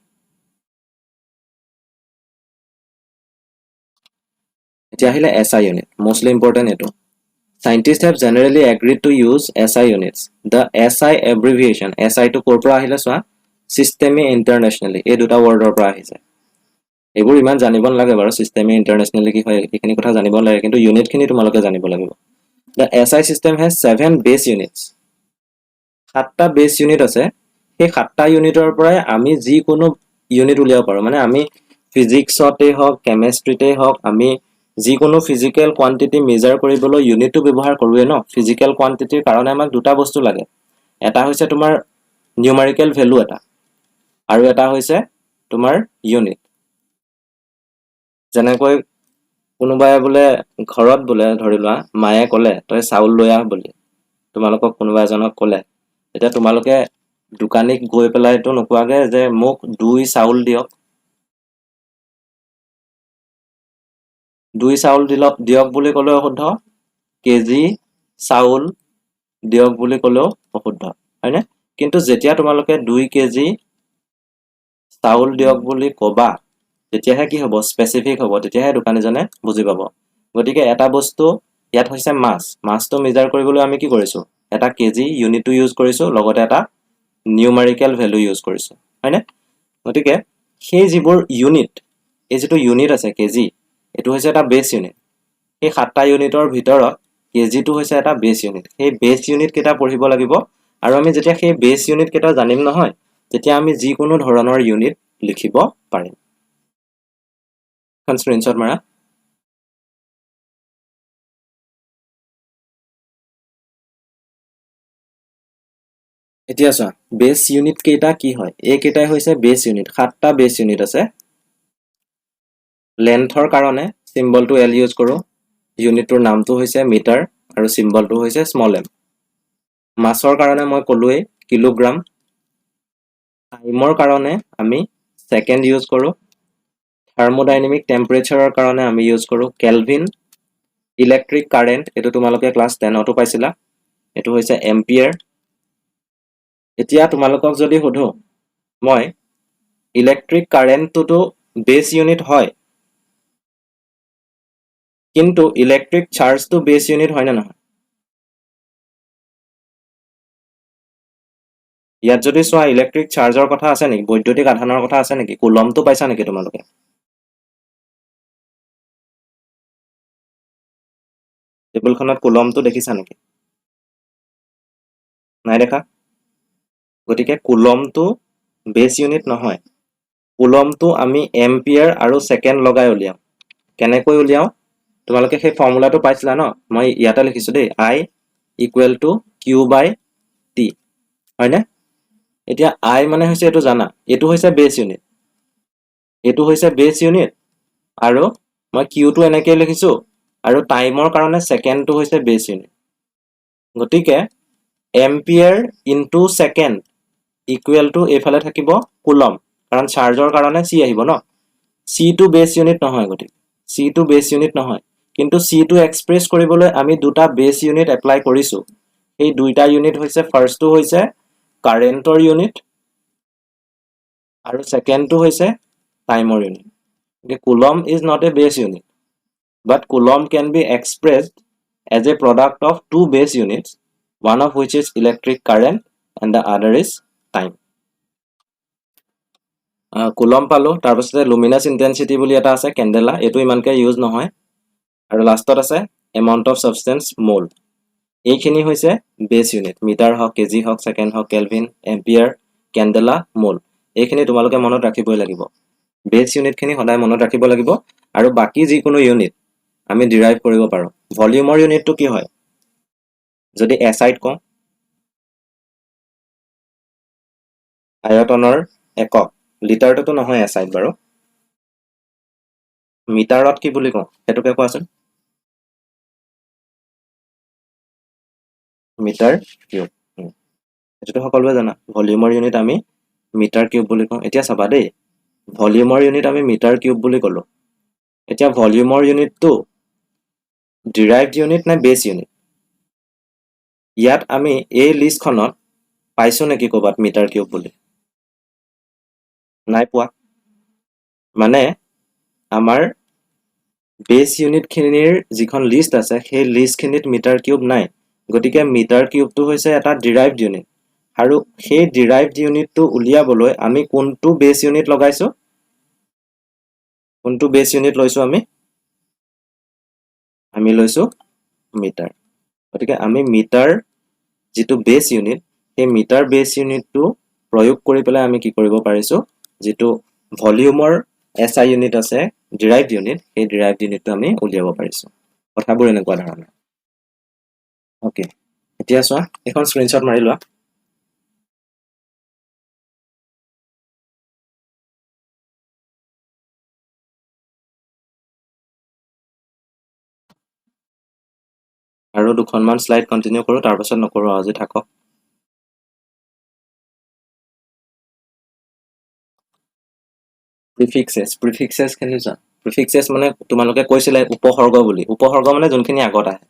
এতিয়া আহিলে SI unit mostly important এটো Scientists have generally agreed to use SI units. The SI abbreviation, SI to korpora ahile soa, Systemi Internationally. এই দুটা wordৰ পৰা আহিছে। এইবোৰ ইমান জানিব নালাগে বাৰু Systemi Internationally কি হয় এইখিনি কথা জানিব লাগে কিন্তু ইউনিট খিনি তোমালোকে জানিব লাগিব। The SI system has 7 base units. 7টা base unit আছে। সেই 7টা ইউনিটৰ পৰাই আমি যি কোনো ইউনিট উলিয়াব পাৰো মানে আমি ফিজিক্সতে হওক কেমিষ্ট্ৰিতে হওক আমি যি কোনো ফিজিক্যাল কোয়ান্টিটি মেজাৰ কৰিবলৈ ইউনিটটো ব্যৱহাৰ কৰোৱে ন ফিজিক্যাল কোয়ান্টিটিৰ কাৰণে আমাক দুটা বস্তু লাগে এটা হৈছে তোমাৰ নিউমেৰিকেল ভ্যালু এটা আৰু এটা হৈছে তোমাৰ ইউনিট যেনেকৈ কোনোবাই বোলে ঘৰত বোলে ধৰিলোৱা মায়ে ক'লে তই চাউল লৈ আহ বুলি তোমালোকক কোনোবা এজনক ক'লে এটা তোমালোকে দোকানীক গৈ পেলাইতো নকোৱাগে যে মোক 2 চাউল দিয়ক 2 চাউল দিয়ক বুলি ক'লে অশুদ্ধ কেজি চাউল দিয়ক বুলি ক'লেও অশুদ্ধ হয়নে কিন্তু যেতিয়া তোমালোকে 2 কেজি চাউল দিয়ক বুলি কবা তেতিয়াহে কি হ'ব স্পেসিফিক হ'ব তেতিয়াহে দোকানীজনে বুজি পাব গতিকে এটা বস্তু ইয়াত হৈছে মাছটো মেজাৰ কৰিবলৈ আমি কি কৰিছো এটা কেজি ইউনিটটো ইউজ কৰিছো লগতে এটা নিউমেৰিকেল ভ্যালু ইউজ কৰিছো হয়নে গতিকে সেই যিবোৰ ইউনিট এই যেটো ইউনিট আছে কেজি এটো হৈছে এটা বেস ইউনিট এই 7টা ইউনিটৰ ভিতৰত কেজিটো হৈছে এটা বেস ইউনিট সেই বেস ইউনিট কেটা পঢ়িব লাগিব আৰু আমি যেতিয়া সেই বেস ইউনিট কেটা জানিম নহয় তেতিয়া আমি যি কোনো ধৰণৰ ইউনিট লিখিব পাৰিম স্ক্ৰিনশ্বট মাৰা এতিয়া চোৱা বেস ইউনিট কেটা কি হয় এই কেটাই হৈছে বেস ইউনিট 7টা বেস ইউনিট আছে লেন্থৰ কাৰণে সিম্বলটো L ইউজ কৰো ইউনিটৰ নামটো হৈছে মিটাৰ আৰু সিম্বলটো হৈছে স্মল m মাছৰ কাৰণে মই কলোৱে কিলোগ্ৰাম টাইমৰ কাৰণে আমি সেকেন্ড ইউজ কৰো থাৰ্মোডাইনামিক টেম্পাৰেচাৰৰ কাৰণে আমি ইউজ কৰো কেলভিন ইলেক্ট্ৰিক কাৰেন্ট এটো তোমালোকে ক্লাস 10 তো পাইছিলা এটো হৈছে এম্পিয়াৰ এতিয়া তোমালোকক যদি সোধো মই ইলেক্ট্ৰিক কাৰেন্টটো বেস ইউনিট হয় কিন্তু ইলেক্ট্ৰিক চাৰ্জটো বেস ইউনিট হয় না নহয় ইয়াত যদি সোয়া ইলেক্ট্ৰিক চাৰ্জৰ কথা আছে নেকি বৈদ্যুতিক আধানৰ কথা আছে নেকি কুলমটো পাইছা নেকি তোমালোকে টেবুলখনত কুলমটো দেখিছা নেকি নাই দেখা গতিকে কুলমটো বেস ইউনিট নহয় কুলমটো আমি এম্পিয়াৰ আৰু সেকেন্ড লগাই উলিয়াও কেনেকৈ উলিয়াও তোমালোকে সেই ফৰ্মুলাটো পাইছিলা ন মই ইয়াতে লিখিছো দেই I = Q / T হয়নে এতিয়া I মানে হৈছে এটো জানা এটো হৈছে বেস ইউনিট এটো হৈছে বেস ইউনিট আৰু মই Q টো এনেকৈ লিখিছো আৰু টাইমৰ কাৰণে সেকেন্ডটো হৈছে বেস ইউনিট গতিকে এম্পিয়াৰ ইনটু সেকেন্ড = এফালে থাকিব কুলম কাৰণ চাৰ্জৰ কাৰণে C আহিব ন C টো বেস ইউনিট নহয় গতিকে C টো বেস ইউনিট নহয় কিন্তু C টো এক্সপ্ৰেছ কৰিবলৈ আমি দুটা বেস ইউনিট এপ্লাই কৰিছো এই দুইটা ইউনিট হৈছে ফাৰ্স্টটো হৈছে কাৰেন্টৰ ইউনিট আৰু সেকেন্ডটো হৈছে টাইমৰ unit The coulomb is not a base unit, but coulomb can be expressed as a product of two base units, one of which is electric current and the other is time. Coulomb পালো তাৰ পাছতে luminous intensity বুলি এটা আছে কেন্ডেলা এটো ইমানকে use নহয় আৰু লাষ্টত আছে amount of substance mole এইখিনি হৈছে বেস ইউনিট মিটাৰ হক কেজি হক সেকেন্ড হক কেলভিন এম্পিয়াৰ কেন্ডেলা মোল এইখিনি তোমালোকে মনত ৰাখিবই লাগিব বেস ইউনিট খিনি সদায় মনত ৰাখিব লাগিব আৰু বাকি যি কোনো ইউনিট আমি ডিৰাইভ কৰিব পাৰো ভলিউমৰ ইউনিটটো কি হয় যদি SI ত কওঁ আয়তনৰ একক লিটাৰটো নহয় এছাইত বাৰু মিটাৰত কি বুলি কওঁ হেতুকে কোৱাচোন মিটাৰ কিউব এটো সকলোৱে জানা ভলিউমৰ ইউনিট আমি মিটাৰ কিউব বুলি কওঁ এতিয়া চাবা দেই ভলিউমৰ ইউনিট আমি মিটাৰ কিউব বুলি ক'লো এতিয়া ভলিউমৰ ইউনিটটো ডিৰাইভড ইউনিট নে বেছ ইউনিট ইয়াত আমি এই লিষ্টখনত পাইছো নেকি ক'বাত মিটাৰ কিউব বুলি নাই পোৱা মানে আমাৰ বেছ ইউনিট খিনিৰ যিখন লিষ্ট আছে সেই লিষ্টখিনিত মিটাৰ কিউব নাই গতিকে মিটাৰ কিউবটো হৈছে এটা ডিৰাইভড ইউনিট আৰু সেই ডিৰাইভড ইউনিটটো উলিয়াবলৈ আমি কোনটো বেছ ইউনিট লগাইছো কোনটো বেছ ইউনিট লৈছো আমি লৈছো মিটাৰ গতিকে আমি মিটাৰ যিটো বেছ ইউনিট সেই মিটাৰ বেছ ইউনিটটো প্ৰয়োগ কৰি পেলাই আমি কি কৰিব পাৰিছো যিটো ভলিউমৰ এসআই ইউনিট আছে ডিৰাইভড ইউনিট সেই ডিৰাইভড ইউনিটটো আমি উলিয়াব পাৰিছো কথাবোৰ এনেকুৱা ধৰণৰ ওকে এতিয়া চোৱা এখন স্ক্ৰিনশ্বট মাৰি লোৱা আৰু দুখনমান স্লাইড কন্টিনিউ কৰো তাৰ পাছত নকৰো আজি থাকক প্ৰিফিক্সেছ কেনে জান প্ৰিফিক্সেছ মানে তোমালোকে কৈছিলে উপসৰ্গ বুলি উপসৰ্গ মানে যোনখিনি আগত আহে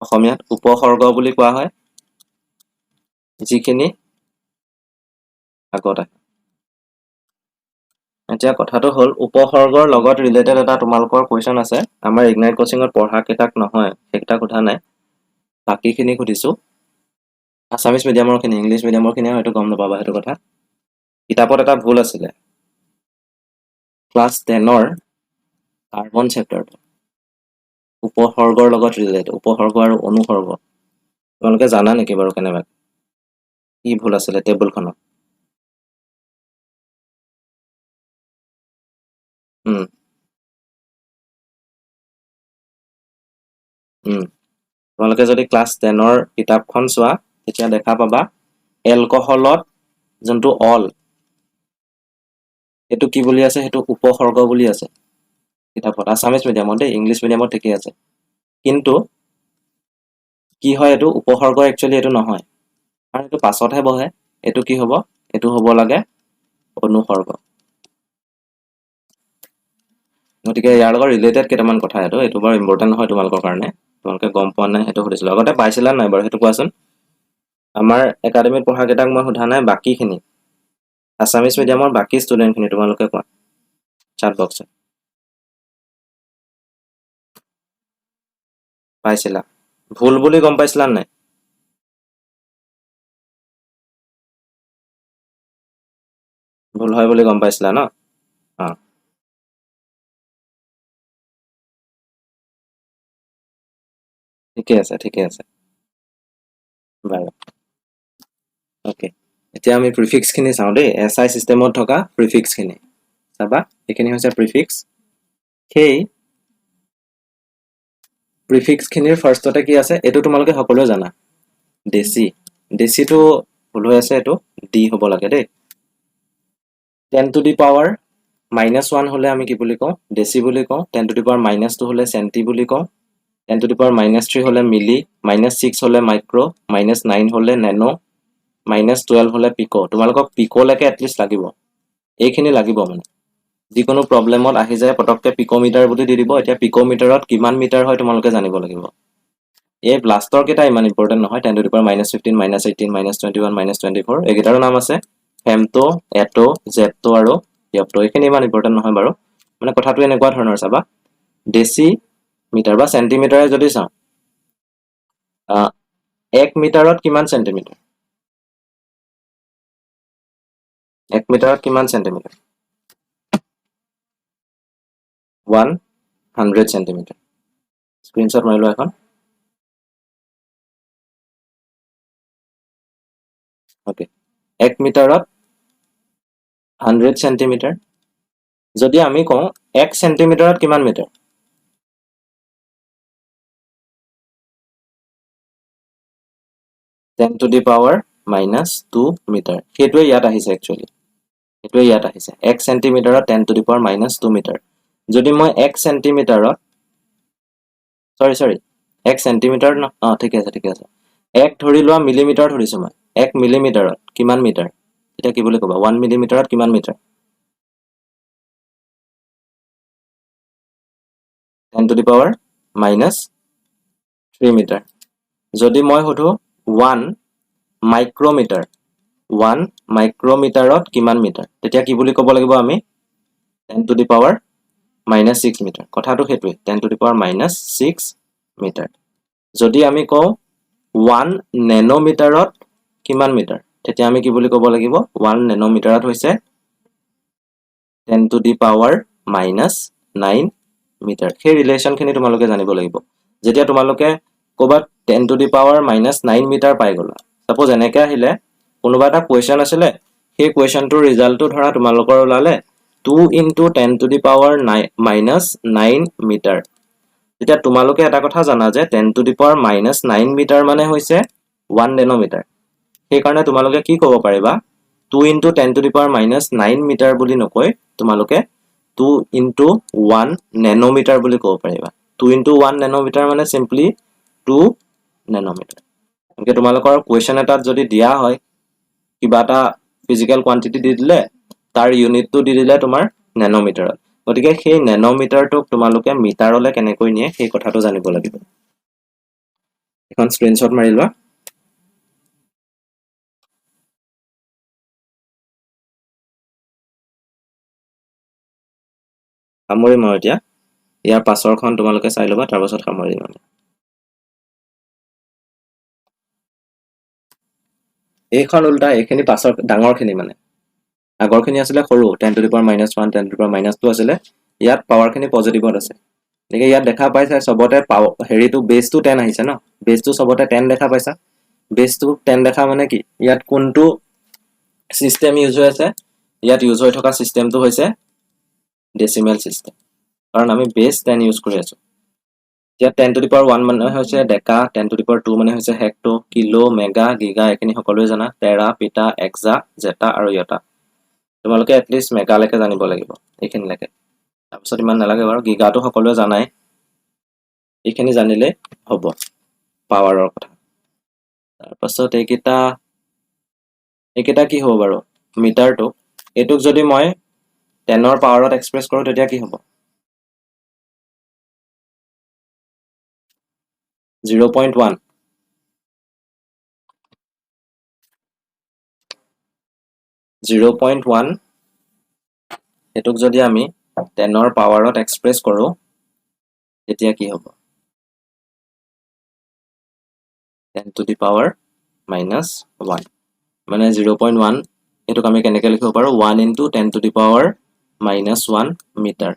অসমীয়াত উপসৰ্গ বুলি কোৱা হয় যিখিনি আগত আহে এতিয়া কথাটো হ'ল উপসৰ্গৰ লগত ৰিলেটেড এটা তোমালোকৰ কোৱেশ্চন আছে আমাৰ ইগনাইট কোচিংত পঢ়া কেইটাক নহয় সেইটা কথা নাই বাকিখিনি সুধিছো আছামিজ মিডিয়ামৰ খিনি ইংলিছ মিডিয়ামৰ খিনি হয়তো গম নাপাবা সেইটো কথা কিতাপত এটা ভুল আছিলে ক্লাছ 10ৰ কাৰ্বন চেপ্টাৰটো উপসৰ্গৰ লগত ৰিলেটেড উপসৰ্গ আৰু অনুসৰ্গ তোমালোকে জানা নেকি বাৰু কেনেবা কি ভুল আছিলে টেবুলখনত তোমালোকে যদি ক্লাছ 10ৰ কিতাপখন চোৱা তেতিয়া দেখা পাবা এলকহলত যোনটো অল এটো কি বুলি আছে হেতু উপসৰ্গ বুলি আছে কিতাপত আছামিজ মিডিয়ামত ইংলিছ মিডিয়ামত ঠিকই আছে কিন্তু কি হয় এটো উপসৰ্গ একচুয়ালি এটো নহয় আৰু এটো পাছতহে বহে এটো কি হ'ব এটো হ'ব লাগে অনুসৰ্গ গতিকে ইয়াৰ লগত ৰিলেটেড কেইটামান কথা এটো বৰ ইম্পৰ্টেন্ট নহয় তোমালোকৰ কাৰণে তোমালোকে গম পোৱা নাই হেতু সুধিছিল আগতে পাইছিলা নাই বাৰু হেতু কোৱাচোন আমাৰ একাডেমিত পঢ়া কেইটাক মই সোধা নাই বাকিখিনি আছামিজ মিডিয়ামৰ বাকি ষ্টুডেন্টখিনি তোমালোকে কোৱা চাট বক্সত পাইছিলা ভুল বুলি গম পাইছিলা নাই ভুল হয় বুলি গম পাইছিলা ন ঠিকে আছে বাৰু ওকে এতিয়া আমি প্ৰিফিক্স খিনি চাও দেই এসআই সিস্টেমত থকা প্ৰিফিক্স খিনি চাবা এখিনি হৈছে প্ৰিফিক্স সেই প্ৰিফিক্স খিনিৰ ফাৰ্ষ্টতে কি আছে এটো তোমালোকে সকলোৱে জানা ডেসিটো ভুল হৈ আছে এটো ডি হ'ব লাগে দেই 10 to the power -1 হলে আমি কি বুলি কওঁ ডেসি বুলি কওঁ 10 to the power -2 হলে সেন্টি বুলি কওঁ 10 to the power -3 হলে মিলি -6 হলে মাইক্ৰো -9 হলে নেনো -12 হলে পিকো তোমালোকক পিকো লৈকে এটলিষ্ট লাগিব এইখিনি লাগিব মানে যিকোনো প্ৰবলেমত আহি যায় পটককে পিকোমিটাৰ বুলি দি দিব এতিয়া পিকোমিটাৰত কিমান মিটাৰ হয় তোমালোকে জানিব লাগিব এই ব্লাস্টৰ কেইটা ইমান ইম্পৰ্টেন্ট নহয় 10 to the power -15 -18 -21 -24 এইকেইটাৰো নাম আছে ফেমটো এটো জেটো আৰু ইয়পটো এইখিনি ইমান ইম্পৰ্টেন্ট নহয় বাৰু মানে কথাটো এনেকুৱা ধৰণৰ চাবা ডেসি মিটাৰ বা সেন্টিমিটাৰে যদি চাও 1 মিটাৰত কিমান সেন্টিমিটাৰ 1 মিটাৰত কিমান সেন্টিমিটাৰ 100 সেন্টিমিটাৰ স্ক্ৰিনশ্বট মাৰিলো এখন ওকে 1 মিটাৰত 100 সেন্টিমিটাৰ যদি আমি কওঁ 1 সেন্টিমিটাৰত কিমান metre 10 to the power minus 2 meter. সেইটোৱে ইয়াত আহিছে actually. সেইটোৱে ইয়াত আহিছে 1 centimeter 10 to the power minus 2 meter. যদি মই 1 centimeter sorry 1 centimeter না ঠিক আছে 1 ধৰি লোৱা মিলিমিটাৰ ধৰিছো মই 1 মিলিমিটাৰত কিমান মিটাৰ এটা কি বুলি কবা 1 মিলিমিটাৰত কিমান metre 10 to the power minus 3 meter. যদি মই হতো 1 micrometer 1 micrometerত কিমান মিটাৰ তেতিয়া কি বুলি ক'ব লাগিব আমি 10 to the power minus 6 meter. কথাটো হেতুৱে 10 to the power minus 6 meter. যদি আমি কও 1 nanometerত কিমান মিটাৰ তেতিয়া আমি কি বুলি ক'ব লাগিব 1 nanometerত হৈছে 10 to the power minus 9 meter. সেই ৰিলেচন খিনি তোমালোকে জানিব লাগিব যেতিয়া তোমালোকে ক'বাত 10 to the power minus 9 meter পাই গলা সাপোজ এনেকৈ আহিলে কোনোবা এটা কোৱেশ্চন আছিলে সেই কোৱেশ্চনটোৰ ৰিজাল্টটো ধৰা তোমালোকৰ ওলালে 2 into 10 to the power minus 9 meter. যেতিয়া তোমালোকে এটা কথা জানা যে 10 to the power minus 9 meter মানে হৈছে 1 nanometer. সেই কাৰণে তোমালোকে কি ক'ব পাৰিবা 2 into 10 to the power minus 9 meter বুলি নকৈ তোমালোকে 2 into 1 nanometer বুলি ক'ব পাৰিবা 2 into 1 nanometer মানে simply 2 nanometer. এনেকৈ তোমালোকৰ কোৱেশ্চন এটাত যদি দিয়া হয় কিবা এটা ফিজিক্যাল কোৱান্টিটি দি দিলে তাৰ ইউনিটটো দি দিলে তোমাৰ নেনোমিটাৰত গতিকে সেই নেনোমিটাৰটোক তোমালোকে মিটাৰলৈ কেনেকৈ নিয়ে সেই কথাটো জানিব লাগিব এখন স্ক্ৰিনশ্বট মাৰি লোৱা সামৰিম মই এতিয়া ইয়াৰ পাছৰখন তোমালোকে চাই ল'বা তাৰ পাছত সামৰিম আমি এইখন উল্টা এইখিনি পাছৰ ডাঙৰখিনি মানে আগৰখিনি আছিলে সৰু 10 to the power minus 1 10 to the power minus 2 আছিলে ইয়াত পাৱাৰখিনি পজিটিভত আছে দেখে ইয়াত দেখা পাইছা সবতে হেৰিটো বেসটো 10 আহিছে ন বেসটো সবতে 10 দেখা পাইছা বেসটো 10 দেখা মানে কি ইয়াত কোনটো সিস্টেম ইউজ হৈ আছে ইয়াত ইউজ হৈ থকা সিস্টেমটো হৈছে ডেসিমেল সিস্টেম কাৰণ আমি বেস 10 ইউজ কৰি আছো ইয়াত 10 to the power 1 মানে হৈছে ডেকা 10 to the power 2 মানে হৈছে হেক্টো কিলো মেগা গিগা এখিনি সকলোৱে জানা টেৰা পিটা এক্সা জেটা আৰু ইটা তোমালোকে এট লিষ্ট মেগা লৈকে জানিব লাগিব এইখিনি লৈকে তাৰপিছত ইমান নালাগে বাৰু গিগাটো সকলোৱে জানাই এইখিনি জানিলে হ'ব পাৱাৰৰ কথা তাৰপিছত এইকেইটা কি হ'ব বাৰু মিটাৰটো এটুক যদি মই 10 ৰ পাৱাৰত এক্সপ্ৰেছ কৰো তেতিয়া কি হ'ব 0.1 0.1 এটুক যদি আমি 10 ৰ পাৱাৰত এক্সপ্ৰেছ কৰো তেতিয়া কি হ'ব 10 to the power minus 1 মানে 0.1 এটুক আমি কেনেকৈ লিখিব পাৰো 1 into 10 to the power minus 1 meter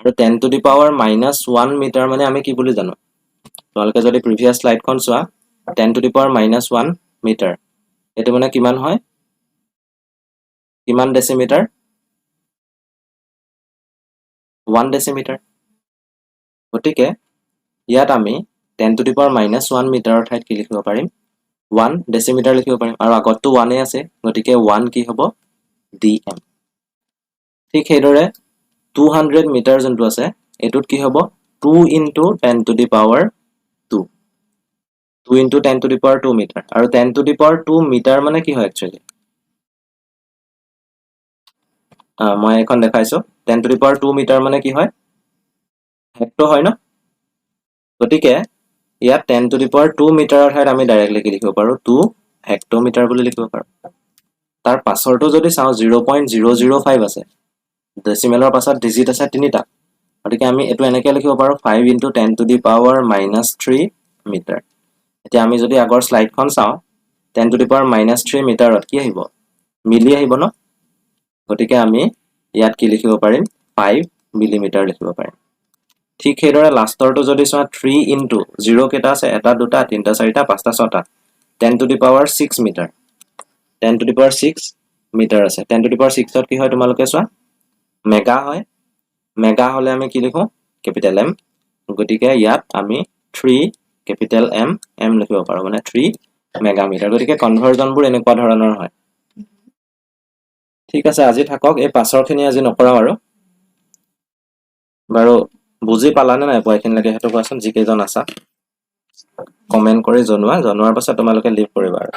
আৰু 10 to the power minus 1 meter মানে আমি কি বুলি জানো তোমালোকে যদি প্ৰিভিয়াস স্লাইডখন চোৱা 10 to the power minus 1 meter এটো মানে কিমান হয় কিমান ডেসিমিটাৰ 1 ডেসিমিটাৰ গতিকে ইয়াত আমি 10 to the power minus 1 মিটাৰৰ ঠাইত কি লিখিব পাৰিম 1 ডেসিমিটাৰ লিখিব পাৰিম আৰু আগতটো 1 এ আছে গতিকে 1 কি হ'ব dm ঠিক হেদৰে 200 মিটাৰ যোনটো আছে এটুত কি হ'ব 2 into 10 to the power 2 2 into 10 to the power 2 metre আৰু 10 to the power 2 মিটাৰ মানে কি হয় একচুয়ালি মই এখন দেখাইছো 10 to the power 2 মিটাৰ মানে কি হয় হেক্টো হয় ন গতিকে ইয়াত 10 to the power 2 মিটাৰৰ ঠাইত আমি ডাইৰেক্টলি কি লিখিব পাৰো 2 হেক্টোমিটাৰ বুলি লিখিব পাৰো তাৰ পাছৰটো যদি চাও 0.005 আছে ডেসিমেলৰ পাছত ডিজিট আছে তিনিটা গতিকে আমি এটো এনেকৈ লিখিব পাৰো 5 into 10 to the power minus 3 metre এতিয়া আমি যদি আগৰ স্লাইডখন চাও 10 to the power minus 3 মিটাৰত কি আহিব মিলি আহিব ন গতিকে আমি ইয়াত কি লিখিব পাৰিম 5 মিলিমিটাৰ লিখিব পাৰিম ঠিক হেদৰে লাষ্টৰটো যদি চোৱা 3 into 0 কেটা আছে এটা দুটা তিনটা চাৰিটা পাঁচটা ছটা 10 to the power 6 metre 10 to the power 6 metre আছে 10 to the power 6 ত কি হয় তোমালোকে চোৱা মেগা হয় মেগা হলে আমি কি লিখো ক্যাপিটেল M গতিকে ইয়াত আমি 3 ক্যাপিটেল M লিখিব পাৰো মানে 3 মেগামিটাৰ গতিকে কনভাৰ্জনবোৰ এনেকুৱা ধৰণৰ হয় ঠিক আছে আজি থাকক এই পাছৰখিনি আজি নকৰাম আৰু বাৰু বুজি পালানে নাই পোৱা এইখিনিলৈকে সেইটো কোৱাচোন যিকেইজন আছা কমেণ্ট কৰি জনোৱাৰ পাছত তোমালোকে লিভ কৰিবা আৰু